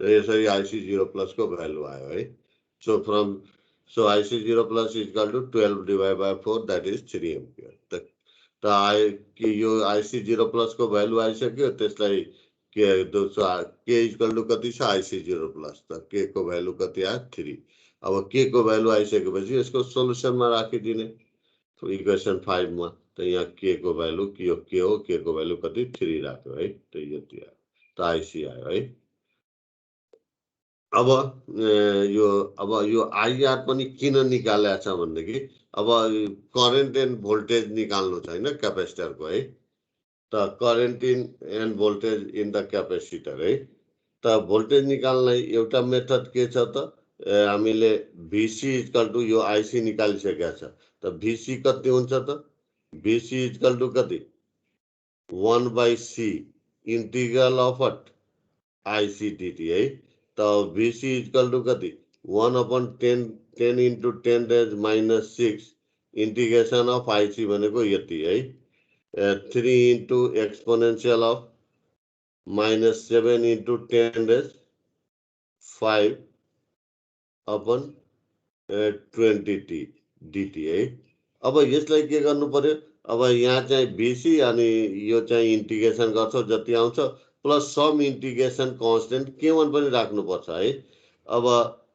त यसरी आइसी 0 प्लस को भ्यालु आयो है। So IC0 plus is equal to 12 divided by 4 that is 3 ampere. त यो IC0 plus को भ्यालु आइसक्यो त्यसलाई के इक्वल टु कति छ IC0 plus त के को भ्यालु कति आयो 3। अब के को भ्यालु आइसकेपछि यसको सोलुसनमा राखिदिने इक्वेसन 5 मा त यहाँ के को भ्यालु के हो के को भ्यालु कति 3 राख्यो है त यति आयो त IC आयो है। अब यो आइआर पनि किन निकालेको छ भनेदेखि अब करेन्ट एन्ड भोल्टेज निकाल्नु छ हैन क्यापेसिटर को है। त current and voltage in the capacitor है। त भोल्टेज निकाल्ने एउटा मेथड के छ त हामीले VC इक्वल टु यो आइसी निकालिसकेका छ त VC कति हुन्छ त VC इक्वल टु कति 1/c integral of what IC dt है। त VC इक्वल टु कति 1/10 into 10 raised minus 6 integration of IC भनेको यति है 3 into exponential of minus 7 into 10 raised 5 upon 20t dt है। अब यसलाई के गर्नु पर्यो अब यहाँ चाहिँ VC अनि यो चाहिँ इंटीग्रेशन गर्छौ जति आउँछ plus some integration constant K1 पनि राख्नु पर्छ है। अब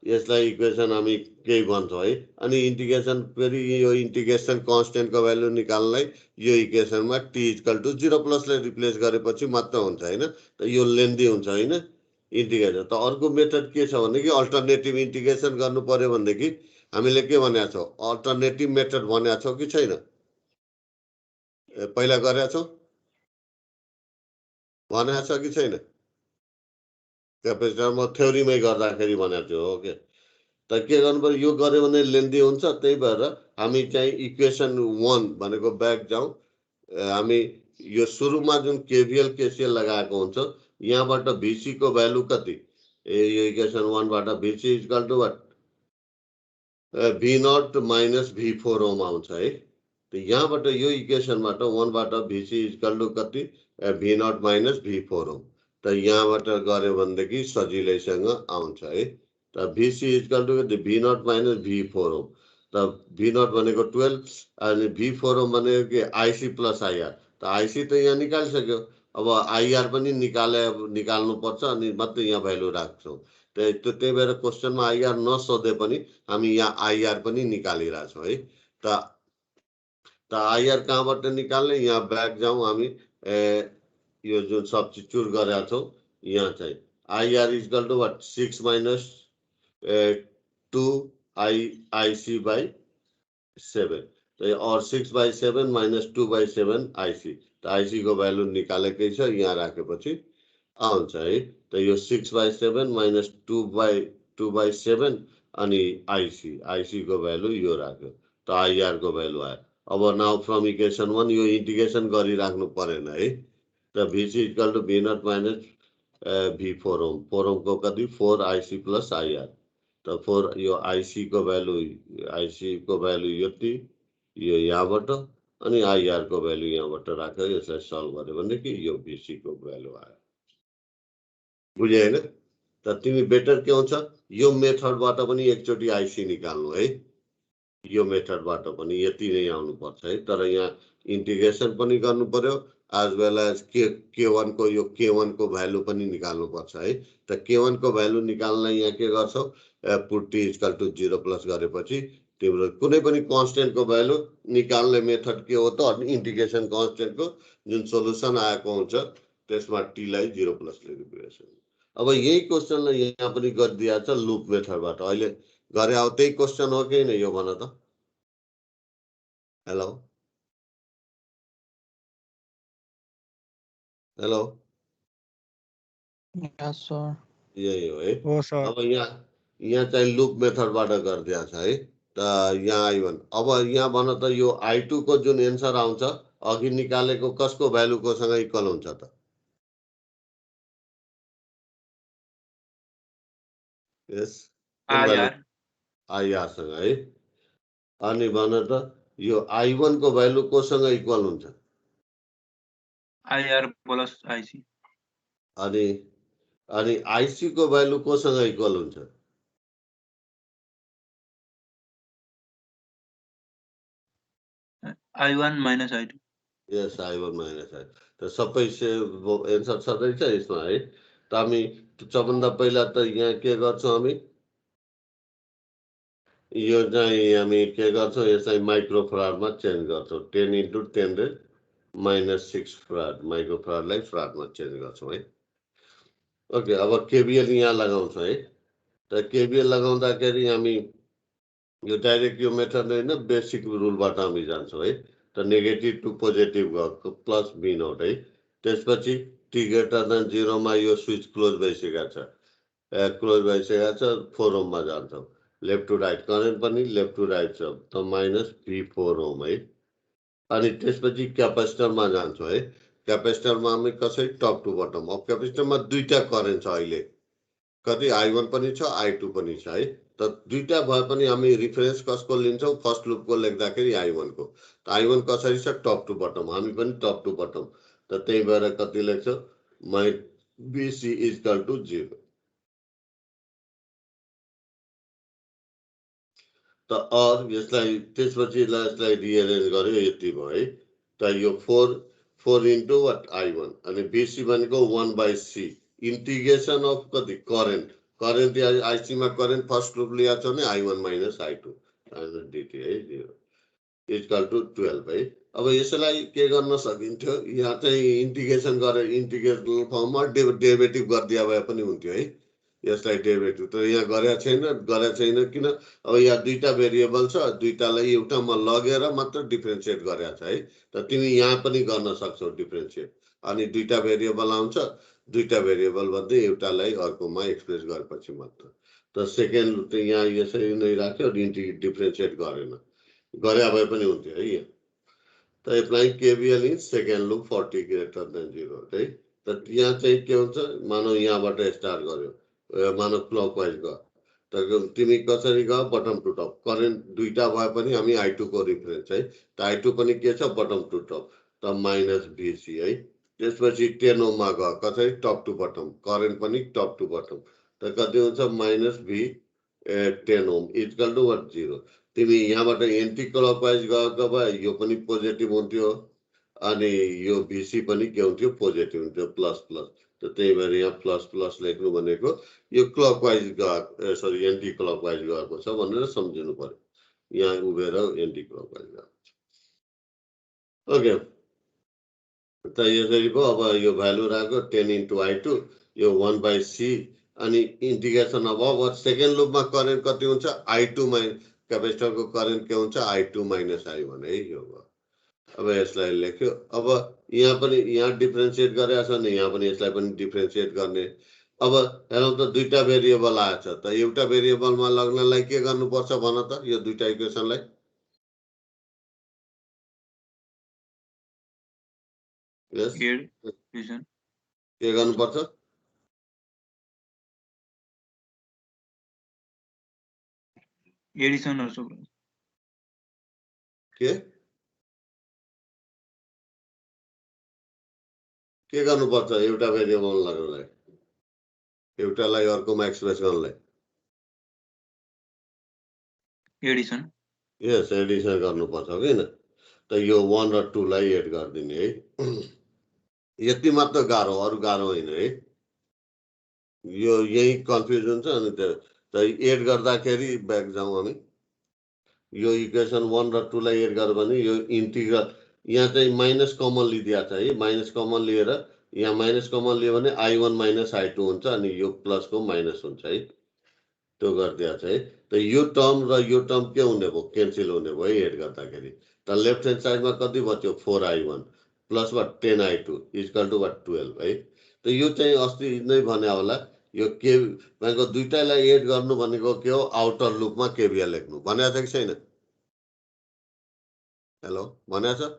यसलाई इक्वेसन हामी केही भन्छौँ है अनि इंटीग्रेशन फेरि यो इंटीग्रेशन कांस्टेंट को भ्यालु निकाल्नलाई यो इक्वेसनमा t इक्वल टु 0 प्लस ले रिप्लेस गरेपछि मात्र हुन्छ हैन। त यो लेन्दी हुन्छ हैन इंटीग्रेशन। त अर्को मेथड के छ भने कि अल्टरनेटिभ इंटीग्रेशन गर्नु पर्यो भनेदेखि हामीले के भनेका छौ अल्टरनेटिभ मेथड भनेका छौ कि छैन पहिला गरेका छौ भनेको छ कि छैन क्यापेसिटरमा थ्योरीमै गर्दाखेरि भनेको थियो ओके। त के गर्नु पर्यो यो गर्यो भने लेन्दी हुन्छ त्यही भएर हामी चाहिँ इक्वेसन 1 भनेको ब्याक जाउँ हामी यो सुरुमा जुन केवीएल केसीएल लगाएको हुन्छ यहाँबाट VC को भ्यालु कति यो इक्वेसन 1 बाट VC equal to what V0 minus V4 ohm आउँछ है। त यहाँबाट यो इक्वेसनबाट 1 बाट VC इक्वल टु कति V0 माइनस V4 ओम त यहाँबाट गर्यो भनेदेखि सजिलैसँग आउँछ है। त VC इक्वल टु कति V0 माइनस V4 ओम त V0 भनेको 12 अनि V4 भनेको के IC प्लस IR। त IC त यहाँ निकालिसक्यो, अब IR पनि निकाल्नु पर्छ अनि मात्रै यहाँ भ्यालु राख्छौँ। त्यही भएर क्वेसनमा IR नसोधे पनि हामी यहाँ IR पनि निकालिरहेछौँ है। त IR कहाँबाट निकाल्ने, यहाँ ब्याक जाउँ हामी, यो जुन सब्स्टिट्युट गरेका छौँ यहाँ चाहिँ IR equal to what 6 minus 2 IC by 7 और 6/7 माइनस 2/7 IC। त IC को भ्यालु निकालेकै छ, यहाँ राखेपछि आउँछ है। त यो 6/7 माइनस 2/7 अनि IC को भ्यालु यो राख्यो, त IR को भ्यालु आयो। अब नाउ फ्रम इक्वेसन 1 यो इन्टिग्रेसन गरिराख्नु परेन है। त VC equal to V0 minus V4 ohm, 4 ohm को कति 4 IC प्लस IR। त 4 यो IC को भ्यालु यति, यो यहाँबाट अनि IR को भ्यालु यहाँबाट राखेर यसलाई सल्भ गर्यो भनेदेखि यो VC को भ्यालु आयो। बुझ्यो हैन? त तिमी बेटर के हुन्छ, यो मेथडबाट पनि एकचोटि IC निकाल्नु है। यो मेथडबाट पनि यति नै आउनु पर्छ है। तर यहाँ इन्टिग्रेसन पनि गर्नु पर्यो, एज वेल एज K1 को यो K1 को भ्यालु पनि निकाल्नु पर्छ है। त K1 को भ्यालु निकाल्न यहाँ के गर्छौ, put T equal to 0 plus गरेपछि तिम्रो कुनै पनि कन्स्टेन्ट को भ्यालु निकाल्ने मेथड के हो त, इन्टिग्रेसन कन्स्टेन्ट को जुन सोलुसन आएको हुन्छ त्यसमा T लाई 0 प्लस लिनु। अब यही क्वेसनलाई यहाँ पनि गरिदिया छ लुप मेथडबाट। अहिले गरे अब त्यही क्वेसन हो कि नै यो भन त। हेलो हेलो, यस सर। यही हो है। हो सर। अब यहाँ चाहिँ लुप मेथडबाट गरिदिया छ है। त यहाँ I1, अब यहाँ भन त यो I2 को जुन एन्सर आउँछ अघि निकालेको कसको भ्यालु कोसँग इक्वल हुन्छ त? यस IR सँग है। अनि भन त यो I1 को भ्यालु कोसँग इक्वल हुन्छ? IR plus IC। अनि IC को भ्यालु कोसँग इक्वल हुन्छ? I1 minus I2। यस I1 माइनस I2। त सबै एन्सर सधैँ छ यसमा है। त हामी सबभन्दा पहिला त यहाँ के गर्छौँ, हामी यो चाहिँ हामी के गर्छौँ, यसलाई माइक्रोफराडमा चेन्ज गर्छौँ। 10 इन्टु 10 माइनस 6 फराड, माइक्रोफराडलाई फराडमा चेन्ज गर्छौँ है। ओके, अब केबिएल यहाँ लगाउँछौँ है। त केबिएल लगाउँदाखेरि हामी यो डाइरेक्ट यो मेथड होइन, बेसिक रुलबाट हामी जान्छौँ है। त नेगेटिभ टु पोजिटिभ गएको प्लस V0 है। त्यसपछि T ग्रेटर देन 0 मा यो स्विच क्लोज भइसकेको छ, क्लोज भइसकेको छ, 4 ओममा जान्छौँ। लेफ्ट टु राइट करेन्ट पनि लेफ्ट टु राइट छ, त माइनस V4 ओम है। अनि त्यसपछि क्यापेसिटरमा जान्छौँ है। क्यापेसिटरमा हामी कसरी टप टु बटम। अब क्यापेसिटरमा दुईटा करेन्ट छ अहिले, कति I1 पनि छ I2 पनि छ है। त दुईटा भए पनि हामी रिफरेन्स कसको लिन्छौँ, फर्स्ट लुपको लेख्दाखेरि I1 को। त I1 कसरी छ, टप टु बटम, हामी पनि टप टु बटम। त त्यही भएर कति लेख्छौँ, BC इक्वल टु 0। त अर यसलाई त्यसपछि यसलाई रिएरेन्ज गर्यो, यति भयो है। त यो 4 इन्टु वाट I1 अनि BC भनेको 1/C इन्टिग्रेसन अफ कति करेन्ट IC मा करेन्ट फर्स्ट लुप लिया छ भने I1 माइनस I2 dt है 0 इक्वल टु 12 है। अब यसलाई के गर्न सकिन्थ्यो, यहाँ चाहिँ इन्टिग्रेसन गरेर इन्टिग्रेसन फर्ममा डेरिभेटिभ गरिदिया भए पनि हुन्थ्यो है। यसलाई डेरिभेटिभ त यहाँ गरेका छैन किन, अब यहाँ दुईटा भेरिएबल छ, दुईटालाई एउटामा लगेर मात्र डिफ्रेन्सिएट गरेका छ है। त तिमी यहाँ पनि गर्न सक्छौ डिफ्रेन्सिएट, अनि दुईटा भेरिएबल आउँछ, दुईटा भेरिएबल मध्ये एउटालाई अर्कोमा एक्सप्रेस गरेपछि मात्र। त सेकेन्ड त यहाँ यसरी नै राख्यो, डिफ्रेन्सिएट गरेन, गरे भए पनि हुन्थ्यो है। त applying KVL in second loop 40 greater than 0 है। त यहाँ चाहिँ के हुन्छ, मानौ यहाँबाट स्टार्ट गर्यो, मानौ क्लकवाइज गयो, त तिमी कसरी गयो, बटम टु टप। करेन्ट दुईटा भए पनि हामी I2 को रिफरेन्स है। त I2 पनि के छ, बटम टु टप, त माइनस BC है। त्यसपछि 10 ओममा गयो, कसरी, टप टु बटम, करेन्ट पनि टप टु बटम, त कति हुन्छ, minus 10 ohm equal to what 0 तिमी यहाँबाट एन्टी क्लकवाइज गएको भए यो पनि पोजिटिभ हुन्थ्यो अनि यो भिसी पनि के हुन्थ्यो पोजिटिभ हुन्थ्यो प्लस प्लस त त्यही भएर यहाँ प्लस प्लस लेख्नु भनेको यो क्लकवाइज गएको सरी एन्टी क्लकवाइज गएको छ भनेर सम्झिनु पर्यो यहाँ उभिएर एन्टी क्लकवाइज गएको छ ओके त यसरी पो अब यो भ्यालु राख्यो 10 इन्टु I2 यो 1/C अनि इन्टिग्रेसन अब सेकेन्ड लुपमा करेन्ट कति हुन्छ I2 क्यापेसिटरको करेन्ट के हुन्छ I2 माइनस I1 है यो भयो अब यसलाई लेख्यो अब यहाँ पनि यहाँ डिफरेन्सिएट गरेको छ नि यहाँ पनि यसलाई पनि डिफरेन्सिएट गर्ने अब हेरौँ त दुईटा भेरिएबल आएछ त एउटा भेरिएबलमा लग्नलाई के गर्नुपर्छ भन त यो दुईटा इक्वेसनलाई यस के गर्नुपर्छ एडिसन के गर्नुपर्छ एउटा भेरिएबल लाग्नलाई एउटालाई अर्कोमा एक्सप्रेस गर्नलाई एडिसन यस एडिसन गर्नुपर्छ किन त यो 1 र 2 लाई एड गरिदिने है यति मात्र गाह्रो अरु गाह्रो होइन है यो यही कन्फ्युजन छ अनि त एड गर्दाखेरि ब्याक जाउँ हामी यो इक्वेसन 1 र 2 लाई एड गर्यो भने यो इन्टिग्रल यहाँ चाहिँ माइनस कमन लिदिएको छ है माइनस कमन लिएर यहाँ माइनस कमन लियो भने I1 माइनस I2 हुन्छ अनि यो प्लसको माइनस हुन्छ है त्यो गरिदिएको छ है त यो टर्म र यो टर्म के हुने भयो क्यान्सल हुने भयो एड गर्दाखेरि त लेफ्ट ह्यान्ड साइडमा कति बच्यो 4I1 plus 10 I2 equal to 12 है त यो चाहिँ अस्ति नै भने होला यो के भनेको दुईटालाई एड गर्नु भनेको के हो आउटर लुपमा केभिएल लेख्नु भनेको छ कि छैन हेलो भनेको छ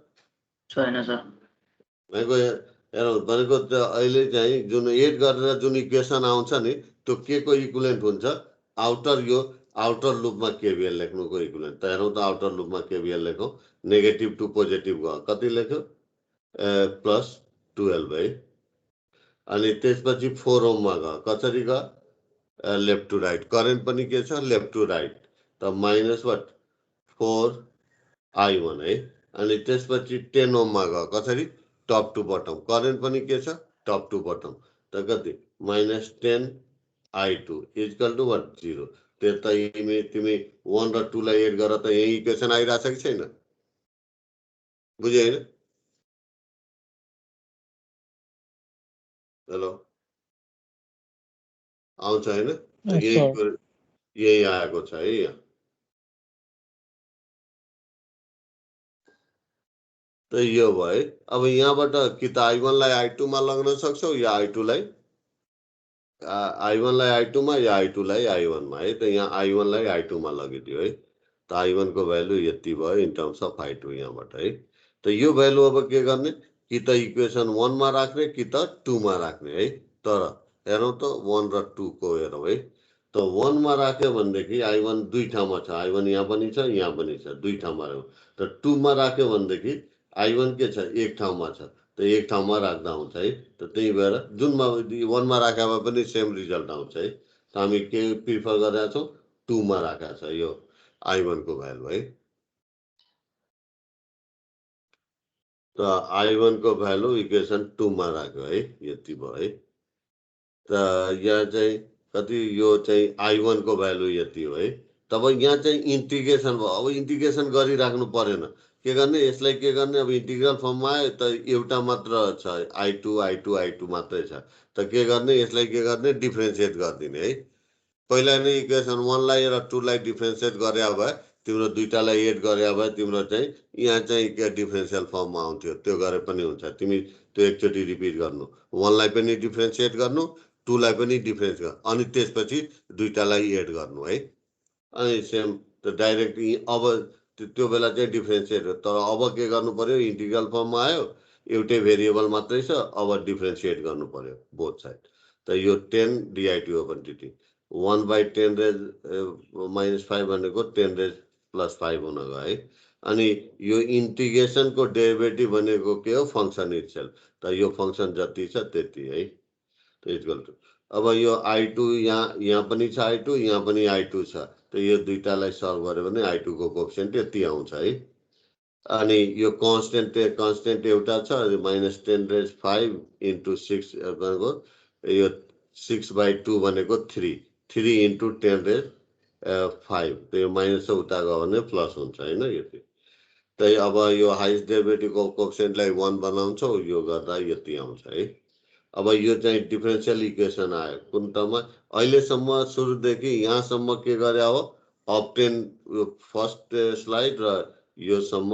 छैन सर भनेको हेरौँ भनेको अहिले चाहिँ जुन एड गरेर जुन इक्वेसन आउँछ नि त्यो के को इक्विभलेन्ट हुन्छ आउटर लुपमा केभिएल लेख्नुको इक्विभलेन्ट त हेरौँ त आउटर लुपमा केभिएल लेखौँ नेगेटिभ टु पोजिटिभ गयो कति लेख्यो प्लस 12 है अनि त्यसपछि 4 ओममा गयो कसरी गयो लेफ्ट टु राइट करेन्ट पनि के छ लेफ्ट टु राइट त माइनस 4I1 है अनि त्यसपछि 10 ओममा गयो कसरी टप टु बटम करेन्ट पनि के छ टप टु बटम त कति माइनस 10 I2 इक्वल टु 0 त्यो त तिमी 1 र 2 लाई एड गर त यही इक्वेसन आइरहेछ कि छैन बुझ्यो हैन हेलो आउँछ हैन यही आएको छ है यहाँ त यो भयो अब यहाँबाट कि त I1 लाई I2 मा लग्न सक्छौ या I2 लाई I1 लाई I2 मा या I2 लाई I1 मा है त यहाँ I1 लाई I2 मा लगिदियो है त I1 को भ्यालु यति भयो इन टर्म्स अफ I2 यहाँबाट है त यो भ्यालु अब के गर्ने कि त इक्वेसन 1 मा राख्ने कि त 2 मा राख्ने है तर हेरौँ त 1 र 2 को हेरौँ है त 1 मा राख्यो भनेदेखि I1 दुई ठाउँमा छ I1 यहाँ पनि छ यहाँ पनि छ दुई ठाउँमा त 2 मा राख्यो भनेदेखि I1 के छ एक ठाउँमा छ त एक ठाउँमा राख्दा हुन्छ है त त्यही भएर जुनमा 1 मा राखेमा पनि सेम रिजल्ट आउँछ है त हामी के प्रिफर गरेका छौँ 2 मा राखेका छ यो I1 को भ्यालु है त I1 को भ्यालु इक्वेसन 2 मा राख्यो है यति भयो है त यहाँ चाहिँ कति यो चाहिँ I1 को भ्यालु यति हो है तब यहाँ चाहिँ इन्टिग्रेसन भयो अब इन्टिग्रेसन गरिराख्नु परेन के गर्ने यसलाई के गर्ने अब इन्टिग्रल फर्ममा आयो त एउटा मात्र छ I2 मात्रै छ त के गर्ने यसलाई के गर्ने डिफरेन्सिएट गरिदिने है पहिला नै इक्वेसन 1 लाई र 2 लाई डिफरेन्सिएट गरे भए तिम्रो दुईटालाई एड गरे भए तिम्रो चाहिँ यहाँ चाहिँ के डिफरेन्सियल फर्ममा आउँथ्यो त्यो गरे पनि हुन्छ तिमी त्यो एकचोटि रिपिट गर्नु 1 लाई पनि डिफरेन्सिएट गर्नु 2 लाई पनि डिफरेन्स गर्नु अनि त्यसपछि दुईटालाई एड गर्नु है अनि सेम त डाइरेक्ट अब त्यो बेला चाहिँ डिफरेन्सिएट हो तर अब के गर्नु पर्यो इन्टिग्रल फर्ममा आयो एउटै भेरिएबल मात्रै छ अब डिफरेन्सिएट गर्नु पर्यो बोथ साइड त यो 10 DI2 ओपन dt 1/10 रेज -5 भनेको 10 रेज +5 हुन गयो है अनि यो इन्टिग्रेसनको डेरिभेटिभ भनेको के हो फंक्सन इटसेल्फ त यो फंक्सन जति छ त्यति है त इक्वल टु अब यो I2 यहाँ पनि छ I2 यहाँ पनि I2 छ त यो दुईटालाई सल्भ गर्यो भने I2 को कोएफिसिएन्ट यति आउँछ है अनि यो कन्स्टेन्ट एउटा छ -10⁵ इन्टु 6 भनेको यो 6/2 भनेको 3 इन्टु 10⁵ 5 त यो माइनस उता गयो भने प्लस हुन्छ हैन यति त अब यो हाइएस्ट डेरिभेटिभको कोएफिसिएन्टलाई 1 बनाउँछौ यो गर्दा यति आउँछ है अब यो चाहिँ डिफरेन्शियल इक्वेसन आयो कुन टर्ममा अहिलेसम्म सुरुदेखि यहाँसम्म के गरे हो अब्टेन फर्स्ट स्लाइड र योसम्म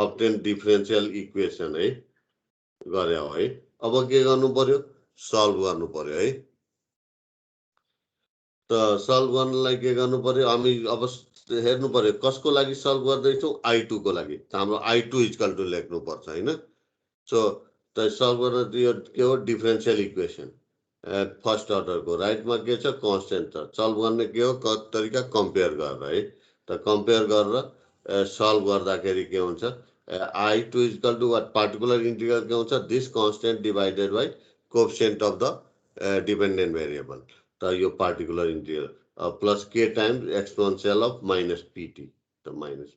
अब्टेन डिफरेन्शियल इक्वेसन है गरे हो है अब के गर्नु पर्यो सल्भ गर्नु पर्यो है त सल्भ गर्नलाई के गर्नु पर्यो हामी अब हेर्नु पर्यो कसको लागि सल्भ गर्दैछौँ I2 को लागि हाम्रो I2 इक्वल टु लेख्नु पर्छ हैन सो त सल्भ गर्न यो के हो डिफरेन्शियल इक्वेसन फर्स्ट अर्डरको राइटमा के छ कन्स्टेन्ट छ सल्भ गर्ने के हो तरिका कम्पेयर गरेर है त कम्पेयर गरेर सल्भ गर्दाखेरि के हुन्छ I2 equal to what particular integral के हुन्छ this constant divided by coefficient of the dependent variable त यो पार्टिकुलर इन्टिग्रल प्लस के times exponential of minus PT त माइनस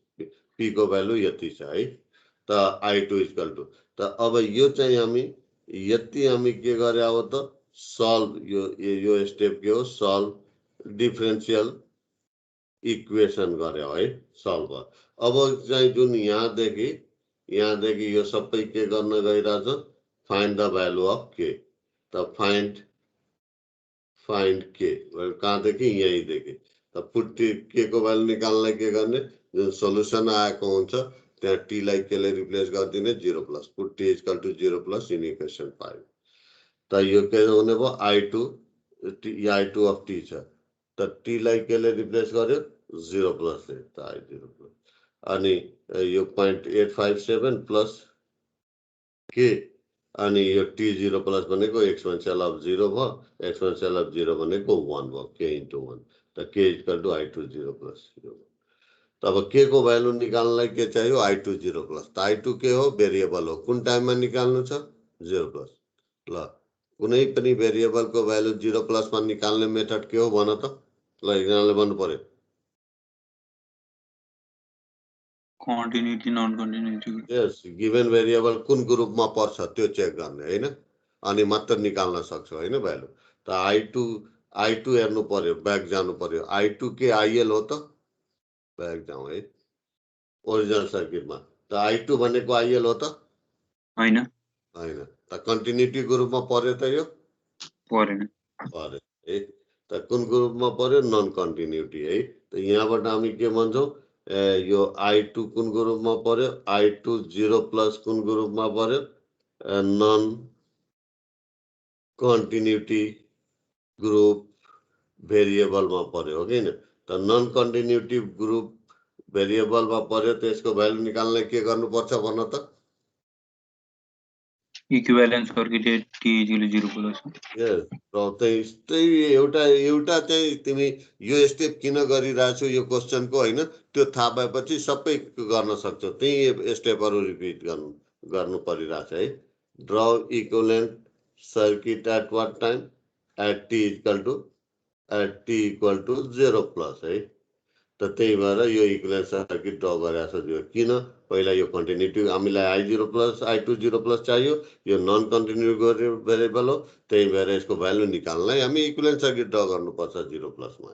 पी को भ्यालु यति छ है त I2 इक्वल टु त अब यो चाहिँ हामी यति हामी के गरे हो त सल्भ यो स्टेप के हो सल्भ डिफरेन्शियल इक्वेसन गरे है सल्भ अब चाहिँ जुन यहाँदेखि यो सबै के गर्न गइरहेछ फाइन्ड द भ्यालु अफ के त फाइन्ड के कहाँदेखि यहीँदेखि त पुट्टी के को भ्यालु निकाल्नलाई के गर्ने जुन सोलुसन आएको हुन्छ त्यहाँ टी लाई केले रिप्लेस गरिदिने 0 plus put T equal to 0 plus in equation 5 त यो के हुने भयो I2 अफ टी छ त टी लाई केले रिप्लेस गर्यो 0 प्लस त I0 प्लस अनि यो 0.857 प्लस के अनि यो T0 प्लस भनेको एक्सपोनेन्शियल अफ 0 भयो एक्सपोनेन्शियल अफ 0 भनेको 1 भयो k इन्टु 1 त k equal to I2 0 plus तब के को भ्यालु निकाल्नलाई के चाहियो I2 0 प्लस त I2 के हो भेरिएबल हो कुन टाइममा निकाल्नु छ 0 प्लस ल कुनै पनि भेरिएबलको भ्यालु 0 प्लसमा निकाल्ने मेथड के हो भन त ल एकजनाले भन्नु पर्यो कन्टिन्युटी नन कन्टिन्युटी यस गिभन भेरिएबल कुन ग्रुपमा पर्छ त्यो चेक गर्ने हैन अनि मात्र निकाल्न सक्छौ हैन भ्यालु त I2 हेर्नु पर्यो ब्याक जानु पर्यो I2 के IL हो त ब्याक जाउँ है ओरिजिनल सर्किटमा त I2 भनेको IL हो त हैन त कन्टिन्युटी ग्रुपमा पर्यो त यो परेन है त कुन ग्रुपमा पर्यो नन कन्टिन्युटी है त यहाँबाट हामी के भन्छौँ यो I2 कुन ग्रुपमा पर्यो I2 0 प्लस कुन ग्रुपमा पर्यो नन कन्टिन्युटी ग्रुप भेरिएबलमा पर्यो हो कि त नन कन्टिन्युटी ग्रुप भेरिएबलमा पर्यो त्यसको भ्यालु निकाल्न के गर्नुपर्छ भन्न त इक्विभ्यालेन्स सर्किट T 0 प्लस एउटा चाहिँ तिमी यो स्टेप किन गरिरहेछौ यो क्वेसनको हैन त्यो थाहा भएपछि सबै गर्न सक्छौ त्यही स्टेपहरु रिपिट गर्नु परिरहेछ है draw equivalent circuit at what time at t equal to 0 plus है त त्यही भएर यो इक्विभ्यालेन्ट सर्किट ड्र गरेको छ यो किन पहिला यो कन्टिन्युटी हामीलाई I2 0 प्लस चाहियो यो नन कन्टिन्युटी भेरिएबल हो त्यही भएर यसको भ्यालु निकाल्नलाई हामी इक्विभ्यालेन्ट सर्किट ड्र गर्नुपर्छ 0 प्लसमा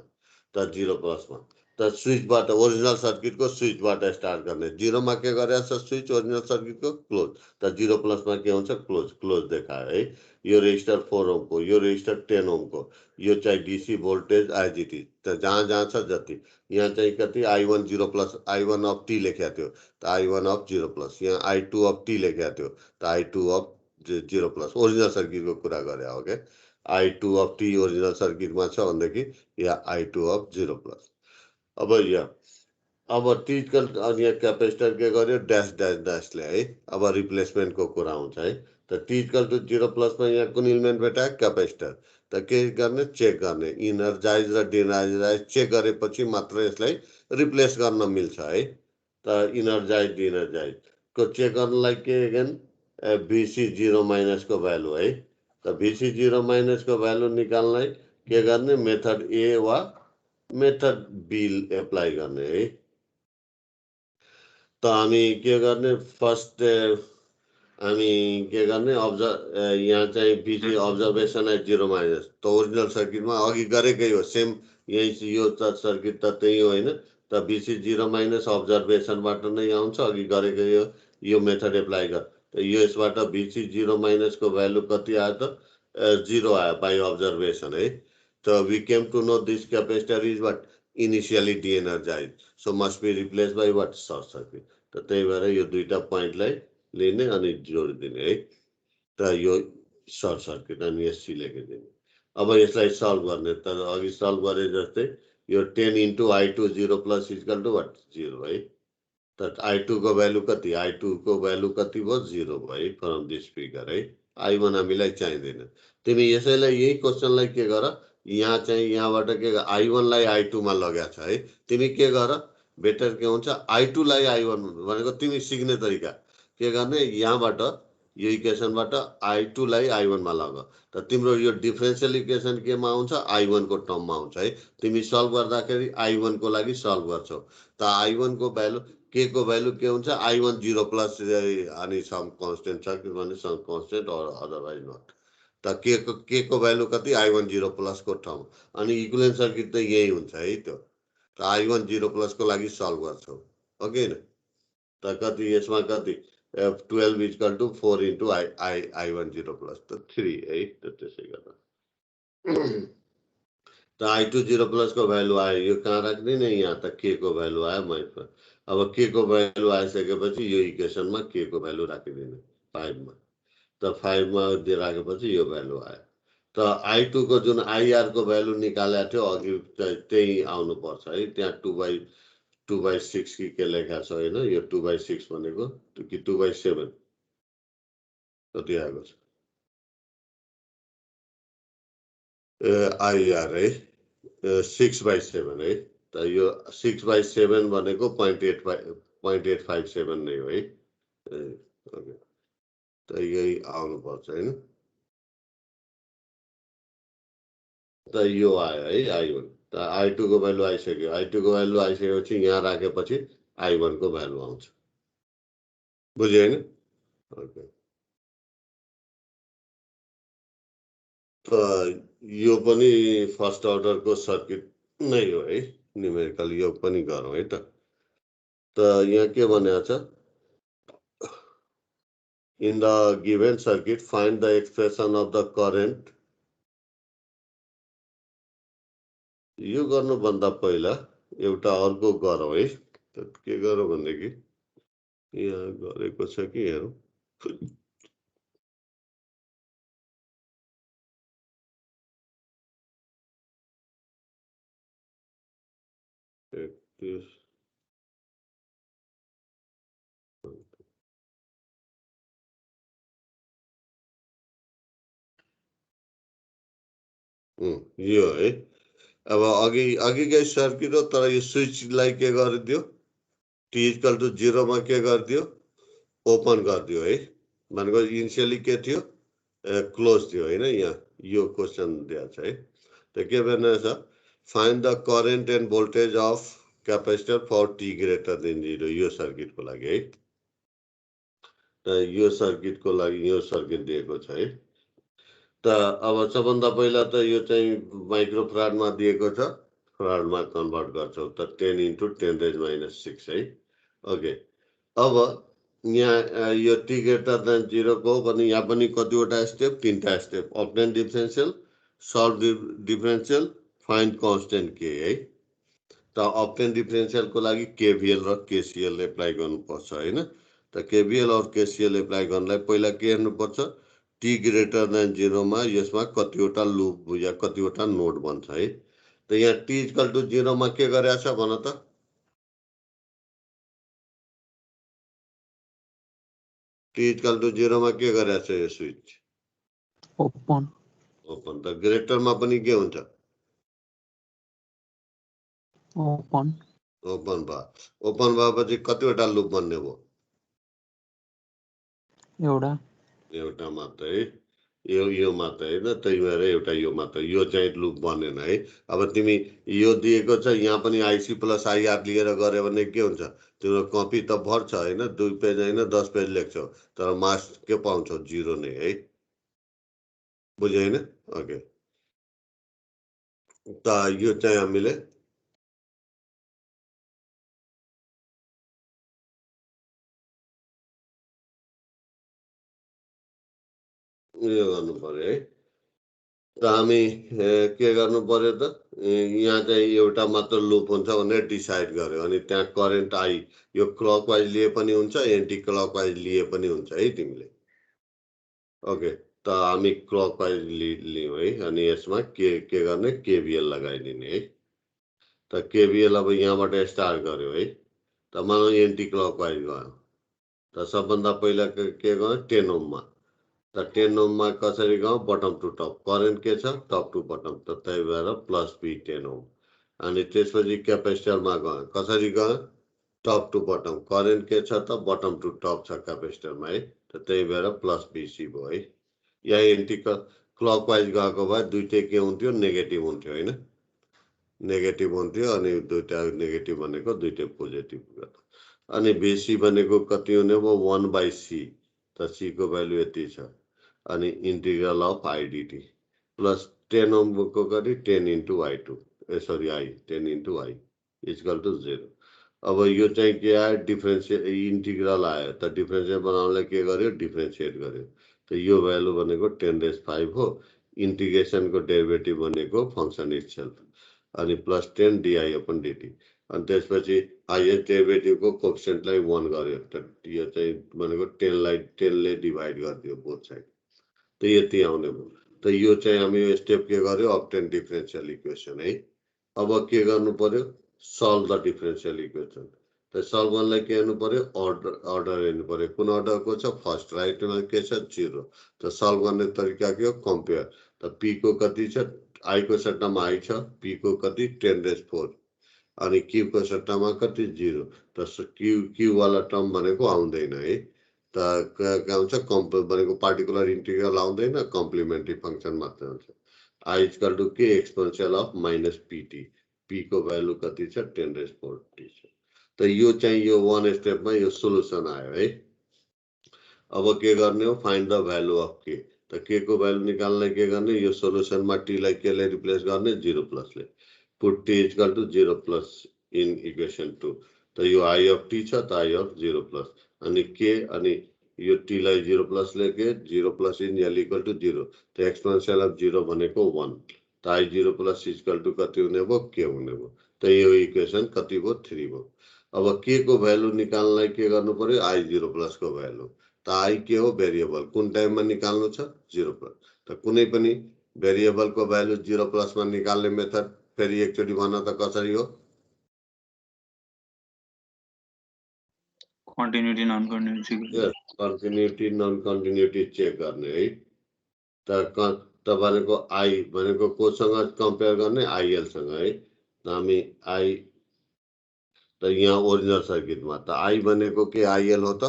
त 0 प्लसमा त स्विचबाट ओरिजिनल सर्किटको स्विचबाट स्टार्ट गर्ने 0 मा के गरेछ स्विच ओरिजिनल सर्किटको क्लोज त 0 प्लसमा के हुन्छ क्लोज देखायो है यो रेजिस्टर 4 ओम को यो रेजिस्टर 10 ओम को यो चाहिँ डीसी भोल्टेज आइजिटी त जहाँ छ जति यहाँ चाहिँ कति I1 0 plus I1 of T लेखेको थियो त I1 अफ 0 प्लस यहाँ I2 अफ टी लेखेको थियो त I2 अफ 0 प्लस ओरिजिनल सर्किटको कुरा गरे हो के I2 अफ टी ओरिजिनल सर्किटमा छ भनेदेखि यहाँ I2 अफ 0 प्लस अब टिकल अनि यहाँ क्यापेसिटर के गर्यो ड्यासले है अब रिप्लेसमेन्टको कुरा हुन्छ है त टिकल टु 0 प्लसमा यहाँ कुन इलिमेन्ट भेटायो क्यापेसिटर त के गर्ने चेक गर्ने इनर्जाइज र डिएनर्जाइज चेक गरेपछि मात्र यसलाई रिप्लेस गर्न मिल्छ है त इनर्जाइज डिएनर्जाइज को चेक गर्नलाई के अगेन VC 0 माइनस को भ्यालु है त VC0 माइनस को भ्यालु निकाल्नलाई के गर्ने मेथड ए वा मेथड बी एप्लाई गर्ने है। त हामी के गर्ने फर्स्ट हामी के गर्ने यहाँ चाहिँ VC अब्जर्भेसन एट 0 माइनस त ओरिजिनल सर्किटमा अघि गरेकै हो सेम यही यो सर्किट त त्यही हो होइन त VC0 माइनस अब्जर्भेसनबाट नै आउँछ अघि गरेकै हो यो मेथड एप्लाई गर त यो यसबाट VC0 माइनस को भ्यालु कति आयो त 0 आयो बाई अब्जर्भेसन है। त we came to know this capacitor is what initially de-energise so must be replace by what short circuit त त्यही भएर यो दुईटा पोइन्टलाई लिने अनि जोडिदिने है त यो सर्ट सर्किट अनि एससी लेखिदिने। अब यसलाई सल्भ गर्ने त अघि सल्भ गरे जस्तै यो 10 into I2 0 plus equal to what 0 है त I2 को भ्यालु कति I2 को भ्यालु कति भयो 0 भयो फ्रम दिस फिगर है। I1 हामीलाई चाहिँदैन तिमी यसैलाई यही क्वेसनलाई के गर यहाँ चाहिँ यहाँबाट के I1 लाई I2 मा लगाएको छ है तिमी के गर बेटर के हुन्छ I2 लाई I1 भनेको तिमी सिक्ने तरिका के गर्ने यहाँबाट यो इक्वेसनबाट I2 लाई I1 मा लग त तिम्रो यो डिफरेन्शियल इक्वेसन केमा आउँछ I1 को टर्ममा आउँछ है। तिमी सल्भ गर्दाखेरि I1 को लागि सल्भ गर्छौ त I1 को भ्यालु के को भ्यालु के हुन्छ I1 0 प्लस अनि सम कन्स्टेन्ट छ कि भने some constant or otherwise not त के को भ्यालु कति I1 0 प्लस को टर्म अनि इक्विभ्यालेन्ट सर्किट त यही हुन्छ है त्यो त I1 0 प्लस को लागि सल्भ गर्छौ ओके न त कति यसमा कति 12 equal to 4 into I1 0 plus त 3 है त त्यसै गर्दा त I2 0 प्लस को भ्यालु आयो यो कहाँ राख्ने नि यहाँ त के को भ्यालु आयो मैले अब के को भ्यालु आइसकेपछि यो इक्वेसनमा के को भ्यालु राखिदिने 5 मा त 5 मा राखेपछि यो भ्यालु आयो त I2 को जुन IR को भ्यालु निकालेको थियो अघि त्यही आउनु पर्छ है त्यहाँ 2/6 कि के लेखा छ हैन यो 2/6 भनेको कि 2/7 कति आएको छ IR है 6/7 है त यो 6/7 भनेको 0.857 नै हो है ओके त यही आउनु पर्छ हैन त यो आयो है I1 त I2 को भ्यालु आइसक्यो I2 को भ्यालु आइसकेपछि यहाँ राखेपछि I1 को भ्यालु आउँछ बुझ्यो हैन ओके त यो पनि फर्स्ट अर्डर को सर्किट नै हो है न्युमेरिकल यो पनि गरौँ है त यहाँ के भनेको छ in the given circuit find the expression of the current यो गर्नुभन्दा पहिला एउटा अर्को गरौँ है त के गरौँ भनेदेखि यहाँ गरेको छ कि हेरौँ यो है अब अघिकै सर्किट हो तर यो स्विचलाई के गरिदियो T इक्वल टु 0 मा के गरिदियो ओपन गरिदियो है भनेको इनिशियली के थियो क्लोज थियो हैन यहाँ यो क्वेसन दिएको छ है त के भनेको छ find the current and voltage of capacitor for T greater than 0 यो सर्किटको लागि है त यो सर्किटको लागि यो सर्किट दिएको छ है त अब सबभन्दा पहिला त यो चाहिँ माइक्रोफराडमा दिएको छ फराडमा कन्भर्ट गर्छौ त 10 into 10⁻⁶ है ओके अब यहाँ यो T ग्रेटर देन 0 को पनि यहाँ पनि कतिवटा स्टेप तीनटा step obtain differential solve differential find constant के है त अप्टेन डिफरेन्शियल को लागि KVL र KCL एप्लाई गर्नुपर्छ हैन त KVL और KCL एप्लाई गर्नलाई पहिला के हेर्नुपर्छ T ग्रेटर देन 0 मा यसमा कतिवटा लुप या कतिवटा नोड बन्छ है त यहाँ T इक्वल टु 0 मा के गरेछ भन त T इक्वल टु 0 मा के गरेछ यो स्विच ओपन ओपन त ग्रेटर मा पनि के हुन्छ ओपन ओपन भएपछि कतिवटा लुप बन्ने भयो एउटा एउटा मात्रै यो मात्र होइन, त्यही भएर एउटा यो मात्र, यो चाहिँ लुप बनेन है। अब तिमी यो दिएको छ यहाँ पनि आइसी प्लस आइआर लिएर गऱ्यो भने के हुन्छ, तिम्रो कपी त भर्छ होइन, 2 पेज होइन 10 पेज लेख्छौ, तर मार्क्स के पाउँछौ, 0 नै है, बुझ्यो होइन? ओके, त यो चाहिँ हामीले उयो गर्नु पर्यो है। त हामी के गर्नु पर्यो त, यहाँ चाहिँ एउटा मात्र लुप हुन्छ भनेर डिसाइड गर्यो, अनि त्यहाँ करेन्ट आई यो क्लकवाइज लिए पनि हुन्छ, एन्टी क्लकवाइज लिए पनि हुन्छ है तिमीले। ओके, त हामी क्लकवाइज लियौँ है, अनि यसमा के गर्ने, केबिएल लगाइदिने है। त केबिएल अब यहाँबाट स्टार्ट गर्यो है, त मानौ एन्टी क्लकवाइज गयो, त सबभन्दा पहिला के गर्यो, 10 ओममा, त 10 ओममा कसरी गयो, बटम टु टप, करेन्ट के छ, टप टु बटम, त त्यही भएर प्लस बी 10 ओम। अनि त्यसपछि क्यापेसिटरमा गयो, कसरी गयो, टप टु बटम, करेन्ट के छ त, बटम टु टप छ क्यापेसिटरमा है, त त्यही भएर प्लस बिसी भयो है। या एन्टी क्लकवाइज गएको भए दुइटै के हुन्थ्यो, नेगेटिभ हुन्थ्यो होइन, नेगेटिभ हुन्थ्यो, अनि दुइटा नेगेटिभ भनेको दुइटै पोजिटिभ। अनि बिसी भनेको कति हुने भयो, 1/c, त सी को भ्यालु यति छ, अनि इन्टिग्रल अफ आइडिटी प्लस 10 ओमको कति, 10 into I2 sorry I 10 into I equal to 0। अब यो चाहिँ के आयो, डिफ्रेन्सिएट इन्टिग्रल आयो, त डिफ्रेन्सिएट बनाउनलाई के गर्यो, डिफ्रेन्सिएट गर्यो, त यो भ्यालु भनेको 10⁵ हो, इन्टिग्रेसनको डेरिभेटिभ भनेको फङ्सन इटसेल्फ, अनि प्लस 10 डिआई अपन डिटी, अनि त्यसपछि हाइएस्ट डेरिभेटिभको कोएफिसिएन्टलाई 1 गर्यो, त यो चाहिँ भनेको 10लाई 10ले डिभाइड गरिदियो बोथ साइड, त यति आउने भयो। त यो चाहिँ हामी यो स्टेप के गर्यो, अब्टेन डिफरेन्शियल इक्वेसन है। अब के गर्नु पर्यो, सल्भ द डिफरेन्शियल इक्वेसन, त सल्भ गर्नलाई के हेर्नु पर्यो, अर्डर हेर्नु पर्यो, कुन अर्डरको छ, फर्स्ट, राइटमा के छ, 0, त सल्भ गर्ने तरिका के हो, कम्पेयर, त पी को कति छ, आई को सट्टामा आई छ, पी को कति 10⁴, अनि क्यू को सट्टामा कति 0, त क्यू वाला टर्म भनेको आउँदैन है, त के हुन्छ, भनेको पार्टिकुलर इन्टिग्रल आउँदैन, कम्प्लिमेन्ट्री फङ्सन मात्र हुन्छ। आई इक्वल टु के, exponential of minus PT, P को भ्यालु कति छ, 10⁴ छ। त यो चाहिँ यो 1 स्टेपमा यो सोलुसन आयो है। अब के गर्ने हो, फाइन्ड द भ्यालु अफ के, त के को भ्यालु निकाल्नलाई के गर्ने, यो सोलुसनमा टी लाई के ले रिप्लेस गर्ने, 0 प्लसले, put T equal to 0 plus in equation 2, त यो आई अफ टी छ, त आई अफ 0 प्लस, अनि के, अनि यो टी लाई 0 प्लस लेके 0 plus in L equal to 0, त एक्सपोनेन्शियल अफ 0 भनेको 1, त आई 0 प्लस इक्वल टु कति हुने भयो, के हुने भयो, त यो इक्वेसन कति भयो, 3 भयो। अब के को भ्यालु निकाल्नलाई के गर्नु पर्यो, आई 0 प्लस को भ्यालु, त आई के हो, भेरिएबल, कुन टाइममा निकाल्नु छ, 0 प्लस, त कुनै पनि भेरिएबलको भ्यालु 0 प्लसमा निकाल्ने मेथड फेरि एकचोटि भन्न त कसरी हो, continuity non continuity, continuity non continuity check गर्ने है। त भनेको आई भनेको कोसँग कम्पेयर गर्ने, आइएल सँग है, त हामी आई, त यहाँ ओरिजिनल सर्किटमा त आई भनेको के आइएल हो त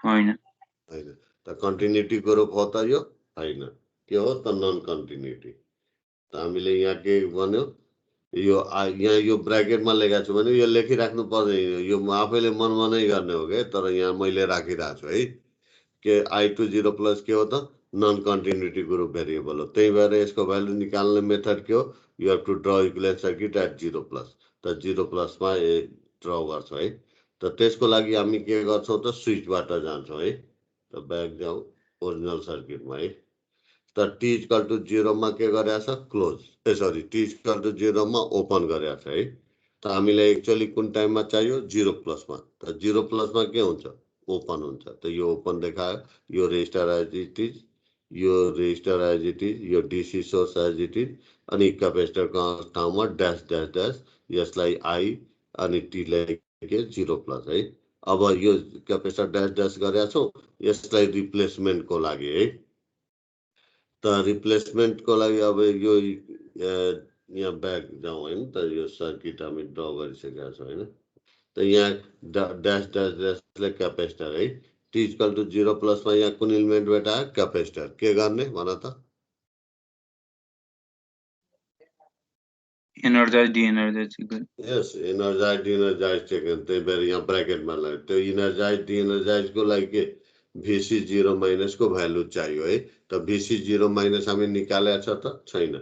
होइन, होइन, त कन्टिन्युटी को रूप हो त यो होइन, के हो त नन कन्टिन्युटी। त हामीले यहाँ के भन्यो, यो यहाँ यो ब्राकेटमा लेखेको छु भने यो लेखिराख्नु पर्दैन, यो आफैले मनमा नै गर्ने हो क्या, तर यहाँ मैले राखिरहेको छु है, के आई टु 0 प्लस के हो त नन कन्टिन्युटी ग्रुप भेरिएबल हो, त्यही भएर यसको भ्यालु निकाल्ने मेथड के हो, you have to draw equivalent circuit at 0 plus, त 0 प्लसमा ड्र गर्छौँ है। त त्यसको लागि हामी के गर्छौँ त, स्विचबाट जान्छौँ है, त ब्याक जाउँ ओरिजिनल सर्किटमा है, त टी इक्वल टु 0 मा के गरेछ, close, sorry T equal to 0 मा ओपन गरेछ है, त हामीलाई एक्चुअली कुन टाइममा चाहियो, 0 प्लसमा, त 0 प्लसमा के हुन्छ, ओपन हुन्छ, त यो ओपन देखायो, यो रेजिस्टर एज इट इज, यो रेजिस्टर एज इट इज, यो DC source as it is, अनि क्यापेसिटरको ठाउँमा ड्यास ड्यास ड्यास, यसलाई आई अनि टीलाई के 0 प्लस है। अब यो क्यापेसिटर ड्यास ड्यास गरेका छौँ, यसलाई रिप्लेसमेन्टको लागि है, त रिप्लेसमेन्टको लागि अब यो यहाँ ब्याक जाउँ होइन, त यो सर्किट हामी ड्र गरिसकेका छौँ होइन, त यहाँ ड्यास ड्यास ड्यासले क्यापेसिटर है, टी इक्वल टू 0 प्लसमा यहाँ कुन इलिमेन्ट भेटायो क्यापेसिटर के गर्ने भन त एनर्जाइज डिएनर्जाइज यस एनर्जाइज डिएनर्जाइज सेकेन्ड त्यही भएर यहाँ ब्राकेटमा लाग्यो त्यो इनर्जाइज डिएनर्जाइजको लागि के भिसी 0 माइनसको भ्यालु चाहियो है त भिसी 0 माइनस हामी निकालेको छ त छैन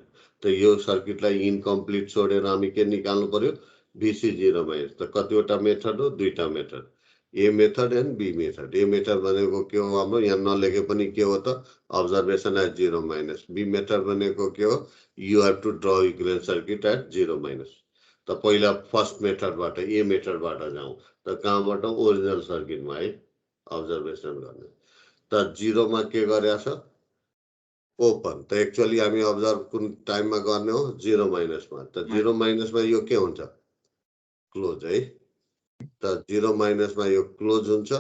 त यो सर्किटलाई इनकम्प्लिट छोडेर हामी के निकाल्नु पर्यो भिसी 0 माइनस त कतिवटा मेथड हो दुईटा method A method and B method A method भनेको के हो हाम्रो यहाँ नलेखे पनि के हो त observation at 0 minus B method भनेको के हो you have to draw equivalent circuit at 0 minus त पहिला फर्स्ट मेथडबाट ए मेथडबाट जाउँ त कहाँबाट ओरिजिनल सर्किटमा है अब्जर्भेसन गर्ने त 0 मा के गरेछ ओपन त एक्चुअली हामी अब्जर्भ कुन टाइममा गर्ने हो 0 माइनसमा त 0 माइनसमा यो के हुन्छ क्लोज है त 0 माइनसमा यो क्लोज हुन्छ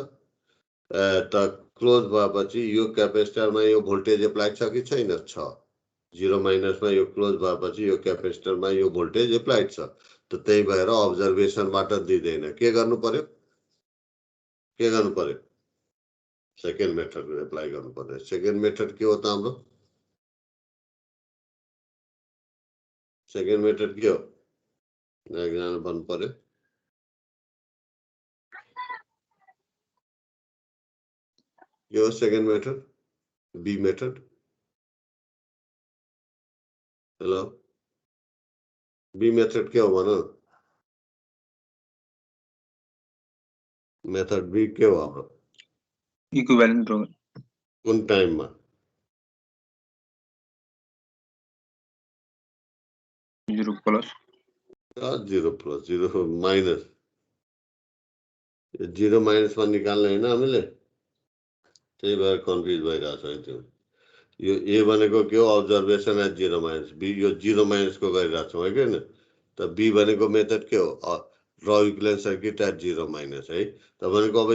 त क्लोज भएपछि यो क्यापेसिटरमा यो भोल्टेज एप्लाइड छ कि छैन छ 0 माइनसमा यो क्लोज भएपछि यो क्यापेसिटरमा यो भोल्टेज एप्लाइड छ त त्यही भएर अब्जर्भेसनबाट दिँदैन के गर्नु पर्यो सेकेन्ड मेथड एप्लाई गर्नु पर्यो सेकेन्ड मेथड के हो त हाम्रो सेकेन्ड मेथड के हो एकजना भन्नु पर्यो के हो second method B method hello B method के हो भन मेथड बी के हो हाम्रो इक्विभ्यालेन्ट ड्र कुन टाइममा 0 प्लस 0 प्लस 0 माइनस 0 माइनसमा निकाल्ने होइन हामीले त्यही भएर कन्फ्युज भइरहेको छ त्यो यो ए भनेको के हो अब्जर्भेसन एट 0 माइनस बी यो 0 माइनसको गरिरहेको छौँ है कि होइन त बी भनेको मेथड के हो draw equivalent circuit at 0 minus है त भनेको अब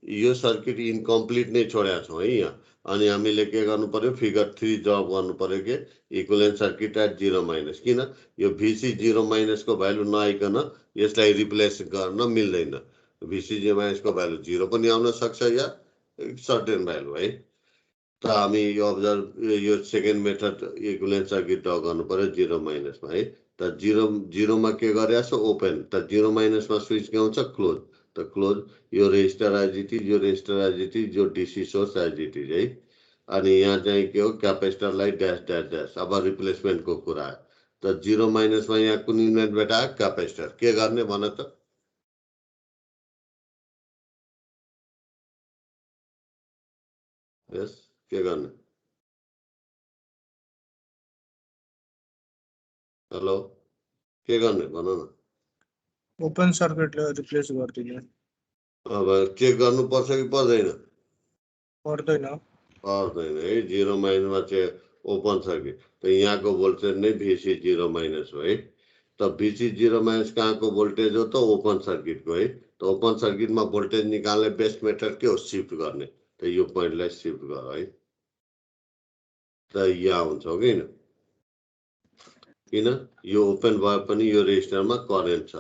यो सर्किट इनकम्प्लिट नै छोडेका छौँ है यहाँ अनि हामीले के गर्नु पर्यो फिगर 3 ड्र गर्नु पर्यो के इक्विभ्यालेन्ट सर्किट एट 0 माइनस किन यो भिसी 0 माइनसको भ्यालु नआइकन यसलाई रिप्लेस गर्न मिल्दैन भिसी 0 माइनसको भ्यालु 0 पनि आउन सक्छ या सर्टेन भ्यालु है त हामी यो अब्जर्भ यो second method equivalent circuit draw गर्नु पर्यो 0 माइनसमा है त 0 मा के गरेछ ओपन त 0 माइनसमा स्विच के हुन्छ क्लोज त क्लोज यो रेजिस्टर एज इट इज यो रेजिस्टर एज इट इज यो DC source as it is है अनि यहाँ चाहिँ के हो क्यापेसिटरलाई ड्यास ड्यास ड्यास अब रिप्लेसमेन्टको कुरा त 0 माइनसमा यहाँ कुन युनिट भेटायो क्यापेसिटर के गर्ने भन त यस के गर्ने हेलो के गर्ने भन न ओपन सर्किटले रिप्लेस गर्दिने अब चेक गर्नुपर्छ कि पर्दैन पर्दैन है 0 माइनसमा चाहिँ ओपन सर्किट त यहाँको भोल्टेज नै भिसी 0 माइनस हो है त भिसी 0 माइनस कहाँको भोल्टेज हो त ओपन सर्किटको है त ओपन सर्किटमा भोल्टेज निकाल्ने बेस्ट मेथड के हो शिफ्ट गर्ने त यो पोइन्टलाई शिफ्ट गर है त यहाँ हुन्छ हो किन यो ओपन भए पनि यो रेजिस्टरमा करेन्ट छ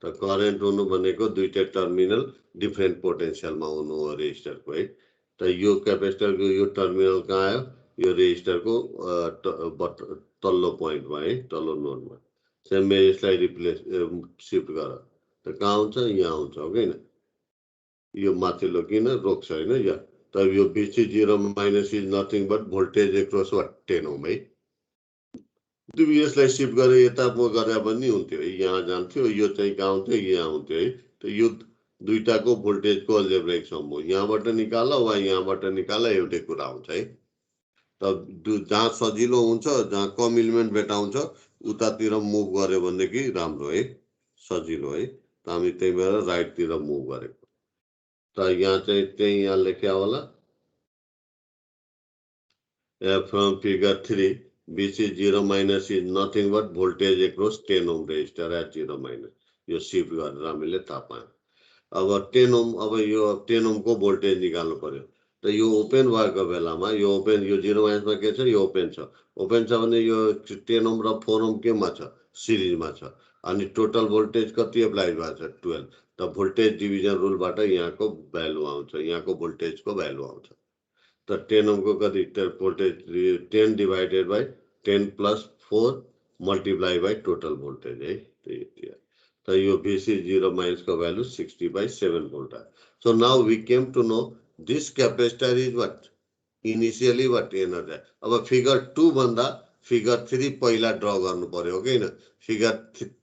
त करेन्ट हुनु भनेको दुईटै टर्मिनल डिफ्रेन्ट पोटेन्सियलमा हुनु हो रेजिस्टरको है त यो क्यापेसिटरको यो टर्मिनल कहाँ आयो यो रेजिस्टरको तल्लो पोइन्टमा है तल्लो नोडमा सेम यसलाई रिप्लेस शिफ्ट गर त कहाँ हुन्छ यहाँ हुन्छ हो किन यो माथिल्लो किन रोक्छ होइन यहाँ त यो VC 0 minus is nothing but voltage across what 10 ohm है यसलाई सिफ्ट गरेर यता पो गरे पनि हुन्थ्यो है यहाँ जान्थ्यो यो चाहिँ कहाँ हुन्थ्यो यहाँ हुन्थ्यो है त यो दुईटाको भोल्टेजको अल्जेब्रिक सम हो यहाँबाट निकाल वा यहाँबाट निकाल एउटै कुरा हुन्छ है त जहाँ सजिलो हुन्छ जहाँ कम इलिमेन्ट भेटाउँछ उतातिर मुभ गर्यो भनेदेखि राम्रो है सजिलो है त हामी त्यही भएर राइटतिर मुभ गरेको त यहाँ चाहिँ त्यही यहाँ लेख्या होला from figure 3 VC 0 minus is nothing but voltage across 10 ohm resistor at 0 minus. यो शिफ्ट गरेर हामीले थाहा पायौँ अब 10 ओम अब यो 10 ओमको भोल्टेज निकाल्नु पर्यो त यो ओपन भएको बेलामा यो ओपन यो 0 माइनसमा के छ यो ओपन छ भने यो 10 ओम र 4 ओम केमा छ सिरिजमा छ अनि टोटल भोल्टेज कति एप्लाई भएको छ 12 त भोल्टेज डिभिजन रुलबाट यहाँको भ्यालु आउँछ, यहाँको भोल्टेजको भ्यालु आउँछ। त 10 ओमको कति voltage 10 divided by 10 plus 4 multiply by total voltage है, त्यही यति आयो। त यो VC0 माइनस को भ्यालु 60/7 भोल्ट आयो। So now we came to know this capacitor is what initially what energy. अब फिगर 2 भन्दा फिगर 3 पहिला ड्र गर्नु पर्यो कि हैन। फिगर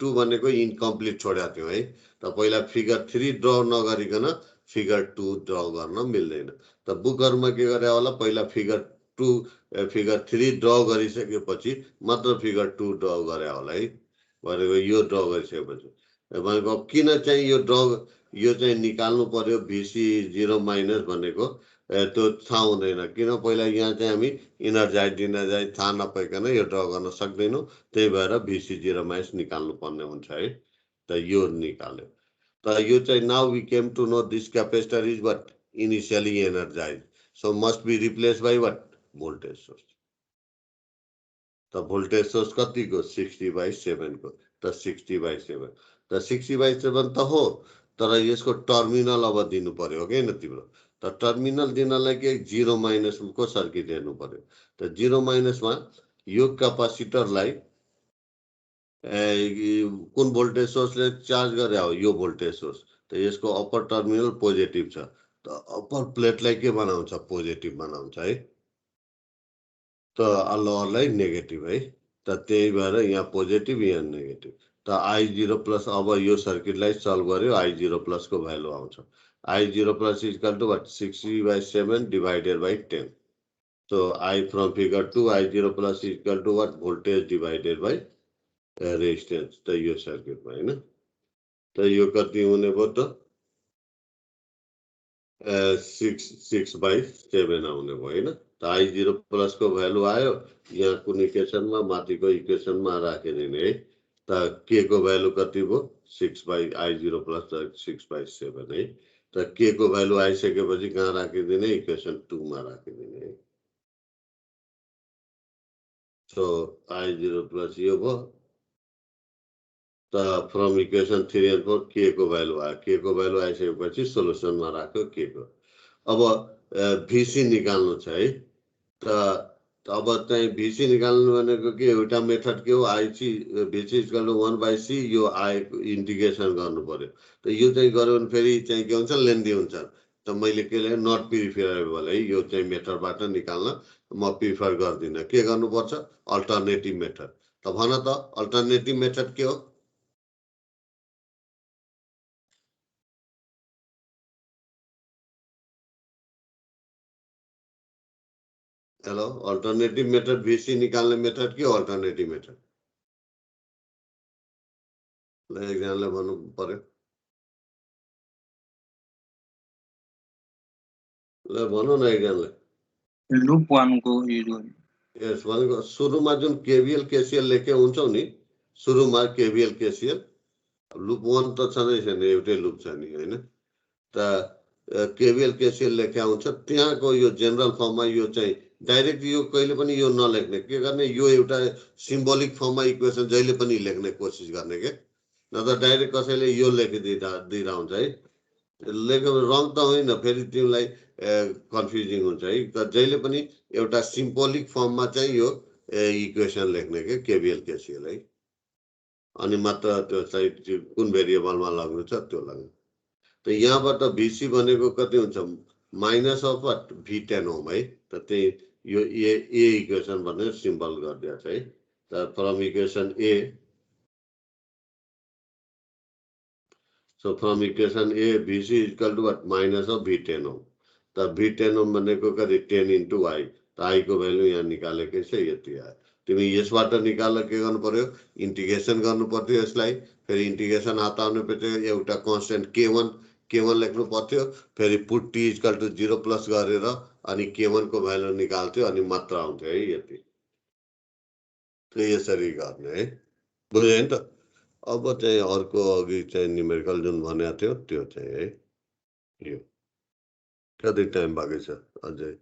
2 भनेको इनकम्प्लिट छोडेको थियो है, त पहिला फिगर 3 ड्र नगरिकन फिगर 2 ड्र गर्न मिल्दैन। त बुकहरुमा के गरे होला, पहिला फिगर 3 ड्र गरिसकेपछि मात्र फिगर 2 ड्र गरे होला है। भनेको यो ड्र गरिसकेपछि भनेको किन चाहिँ यो ड्र यो चाहिँ निकाल्नु पर्यो VC0 माइनस भनेको त्यो थाहा हुँदैन, किन पहिला यहाँ चाहिँ हामी इनर्जाइज डिनर्जाइज थाहा नपाइकन यो ड्र गर्न सक्दैनौँ, त्यही भएर VC0 माइनस निकाल्नु पर्ने हुन्छ है। त यो निकाल्यो। त यो चाहिँ now we came to know this capacitor is what initially energize, so must be replace by what voltage source. त भोल्टेज सोर्स कतिको 60/7 को, त 60/7 त 60/7 त हो, तर यसको टर्मिनल अब दिनु पर्यो के हैन तिम्रो। त टर्मिनल दिनलाई के 0 माइनस को सर्किट हेर्नु पर्यो। त 0 माइनसमा यो क्यापासिटरलाई कुन भोल्टेज सोर्सले चार्ज गरे हो, यो भोल्टेज सोर्स। त यसको अप्पर टर्मिनल पोजिटिभ छ, त अप्पर प्लेटलाई के बनाउँछ, पोजिटिभ बनाउँछ है, त लोअरलाई नेगेटिभ है। त त्यही भएर यहाँ पोजिटिभ यहाँ नेगेटिभ। त I0 प्लस अब यो सर्किटलाई सल्भ गर्यो, I0 प्लस को भ्यालु आउँछ। I0 plus is equal to what 60/7 divided by 10। So I from figure 2 I0 plus is equal to what voltage divided by resistance. त यो सर्किटमा हैन, त यो कति हुने भयो त 6/7 आउने भयो हैन। त I0 प्लस को भ्यालु आयो, यहाँ कुन इक्वेसनमा माथिको इक्वेसनमा राखिदिने है। त k को भ्यालु कति भयो 6/I0 प्लस 6/7 है। त k को भ्यालु आइसकेपछि कहाँ राखिदिने, इक्वेसन 2 मा राखिदिने है। सो I0 प्लस यो भयो। त फ्रम इक्वेसन 3 एन्ड 4 k को भ्यालु आयो, k को भ्यालु आइसकेपछि सोलुसनमा राख्यो k को। अब VC निकाल्नु छ है। त अब चाहिँ VC निकाल्नु भनेको के एउटा मेथड के हो, VC इक्वल टु 1/c यो आएको इन्टिग्रेसन गर्नु पर्यो। त यो चाहिँ गर्यो भने फेरि चाहिँ के हुन्छ, लेन्दी हुन्छ। त मैले के लेखेँ, नट प्रिफरेबल है, यो चाहिँ मेथडबाट निकाल्न म प्रिफर गर्दिनँ। के गर्नुपर्छ, अल्टरनेटिभ मेथड। त भन त अल्टरनेटिभ मेथड के हो। हेलो, अल्टरनेटिभ मेथड VC निकाल्ने मेथड के हो, अल्टरनेटिभ मेथड ल एकजनाले भन्नु पर्यो। ल भनौँ न एकजनाले। लुप 1 को युज गर्नु। यस भनेको सुरुमा जुन KVL KCL लेखे हुन्छौ नि, सुरुमा KVL KCL, लुप 1 त छँदै छैन, एउटै लुप छ नि हैन। त KVL KCL लेख्या हुन्छ, त्यहाँको यो जेनरल फर्ममा यो चाहिँ डाइरेक्ट यो कहिले पनि यो नलेख्ने, के गर्ने, यो एउटा सिम्बोलिक फर्ममा इक्वेसन जहिले पनि लेख्ने कोसिस गर्ने के, नत्र डाइरेक्ट कसैले यो लेखिदिँदा हुन्छ है। लेख्यो रङ त होइन, फेरि तिमीलाई कन्फ्युजिङ हुन्छ है। त जहिले पनि एउटा सिम्बोलिक फर्ममा चाहिँ यो इक्वेसन लेख्ने के KVL KCL है, अनि मात्र त्यो चाहिँ कुन भेरिएबलमा लाग्नु छ त्यो लाग्नु। त यहाँबाट VC भनेको कति हुन्छ, minus of what V10 Om है। त त्यही यो ए इक्वेसन भनेर सिम्बल गरिदिएको छ है। त from equation A, so from equation A VC equal to what minus of V10 ohm. त V10 ओम भनेको कति 10 इन्टु I। त I को भ्यालु यहाँ निकालेकै छ, यति आयो। तिमी यसबाट निकाल्न के गर्नु पर्यो, इन्टिग्रेसन गर्नु पर्थ्यो यसलाई। फेरि इन्टिग्रेसन हात आउनेपछि एउटा कन्स्टेन्ट K1 लेख्नु पर्थ्यो, फेरि put T equal to 0 plus गरेर अनि K1 को भ्यालु निकाल्थ्यो, अनि मात्र आउँथ्यो है यति। त यसरी गर्ने है, बुझ्यो नि त। अब चाहिँ अर्को अघि चाहिँ न्युमेरिकल जुन भनेको थियो त्यो चाहिँ है, यो कति टाइम बाँकी छ, अझै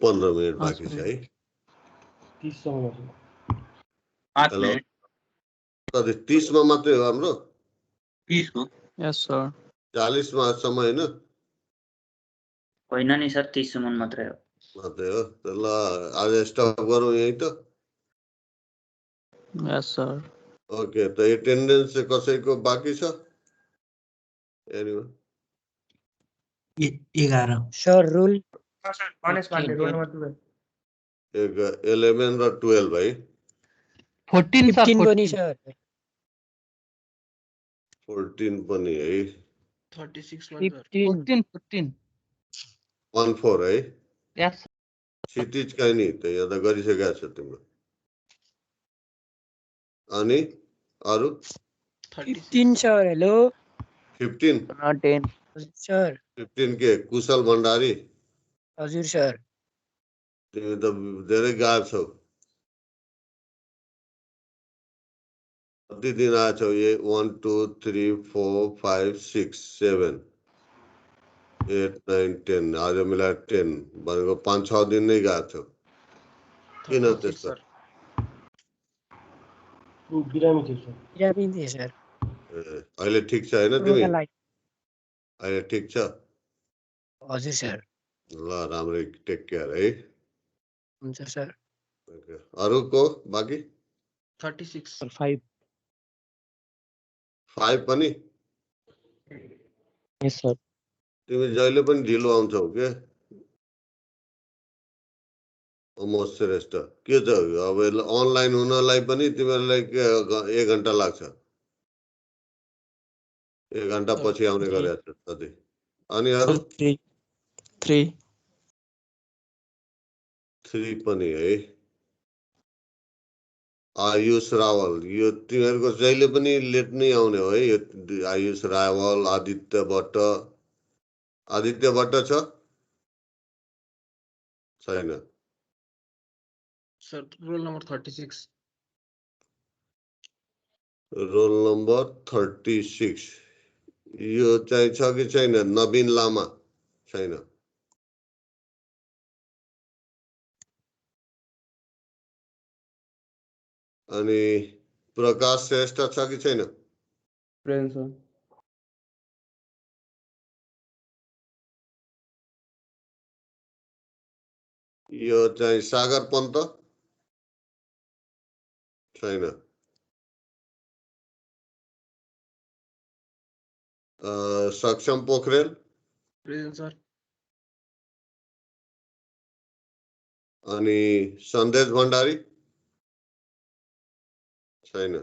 15 मिनट बाँकी छ है। 30 सम्म। 5 हेलो, मिनेट कति 30 मा मात्रै हो हाम्रो। 30 हो। यस सर 40 माससम्म होइन होइन नि सर 30 सम्म मात्रै हो। मात्रै हो त ल आज स्टप गरौँ यही त यस सर ओके त एटेन्डेन्स चाहिँ कसैको बाँकी छ Anyone? 11 sir roll Ganesh Pandey, roll number 11 र 12 है 14 सर 15 पनि 14 सर 14 पनि है 15 14 14 है यस क्षितिज काहीँ नि त यहाँ त गरिसकेको छ तिम्रो अनि अरू 15 सर हेलो 15 10 सर 15 के कुशल भण्डारी हजुर सर तिमी त धेरै गाह्रो छौ कति दिन आएछौ ये 1 2 3 4 5 6 7 8 9 10 आज मिलाएर 10 भनेको 5-6 दिन नै गएको छौ किन त्यस्तो बिरामी थिए सर अहिले ठिक छ होइन तिमी अहिले ठिक छ हजुर सर ल राम्रै टेक केयर है हुन्छ सर ओके। अरूको बाँकी 36 5 5 पनि यस सर तिमी जहिले पनि ढिलो आउँछौ के अमोस श्रेष्ठ के छ अब अनलाइन हुनलाई पनि तिमीहरूलाई 1 घन्टा लाग्छ 1 घन्टा पछि आउने गरेको छ कति अनि अरू 3 3 पनि है आयुष रावल यो तिमीहरूको जहिले पनि लेट नै आउने हो है यो आयुष रावल आदित्य भट्ट छ छैन sir roll number 36 roll number 36 यो चाहिँ छ कि छैन नवीन लामा छैन अनि प्रकाश श्रेष्ठ छ कि छैन यो चाहिँ सागर पन्त छैन सक्षम पोखरेल प्रेजेन्ट सर अनि सन्देश भण्डारी छैन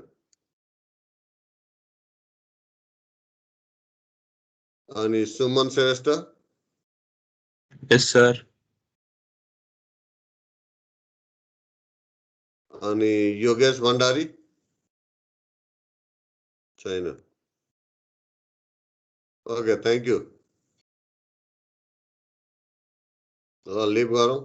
अनि सुमन श्रेष्ठ यस सर अनि योगेश भण्डारी छैन ओके थ्याङ्क यू ल लिभ गरौँ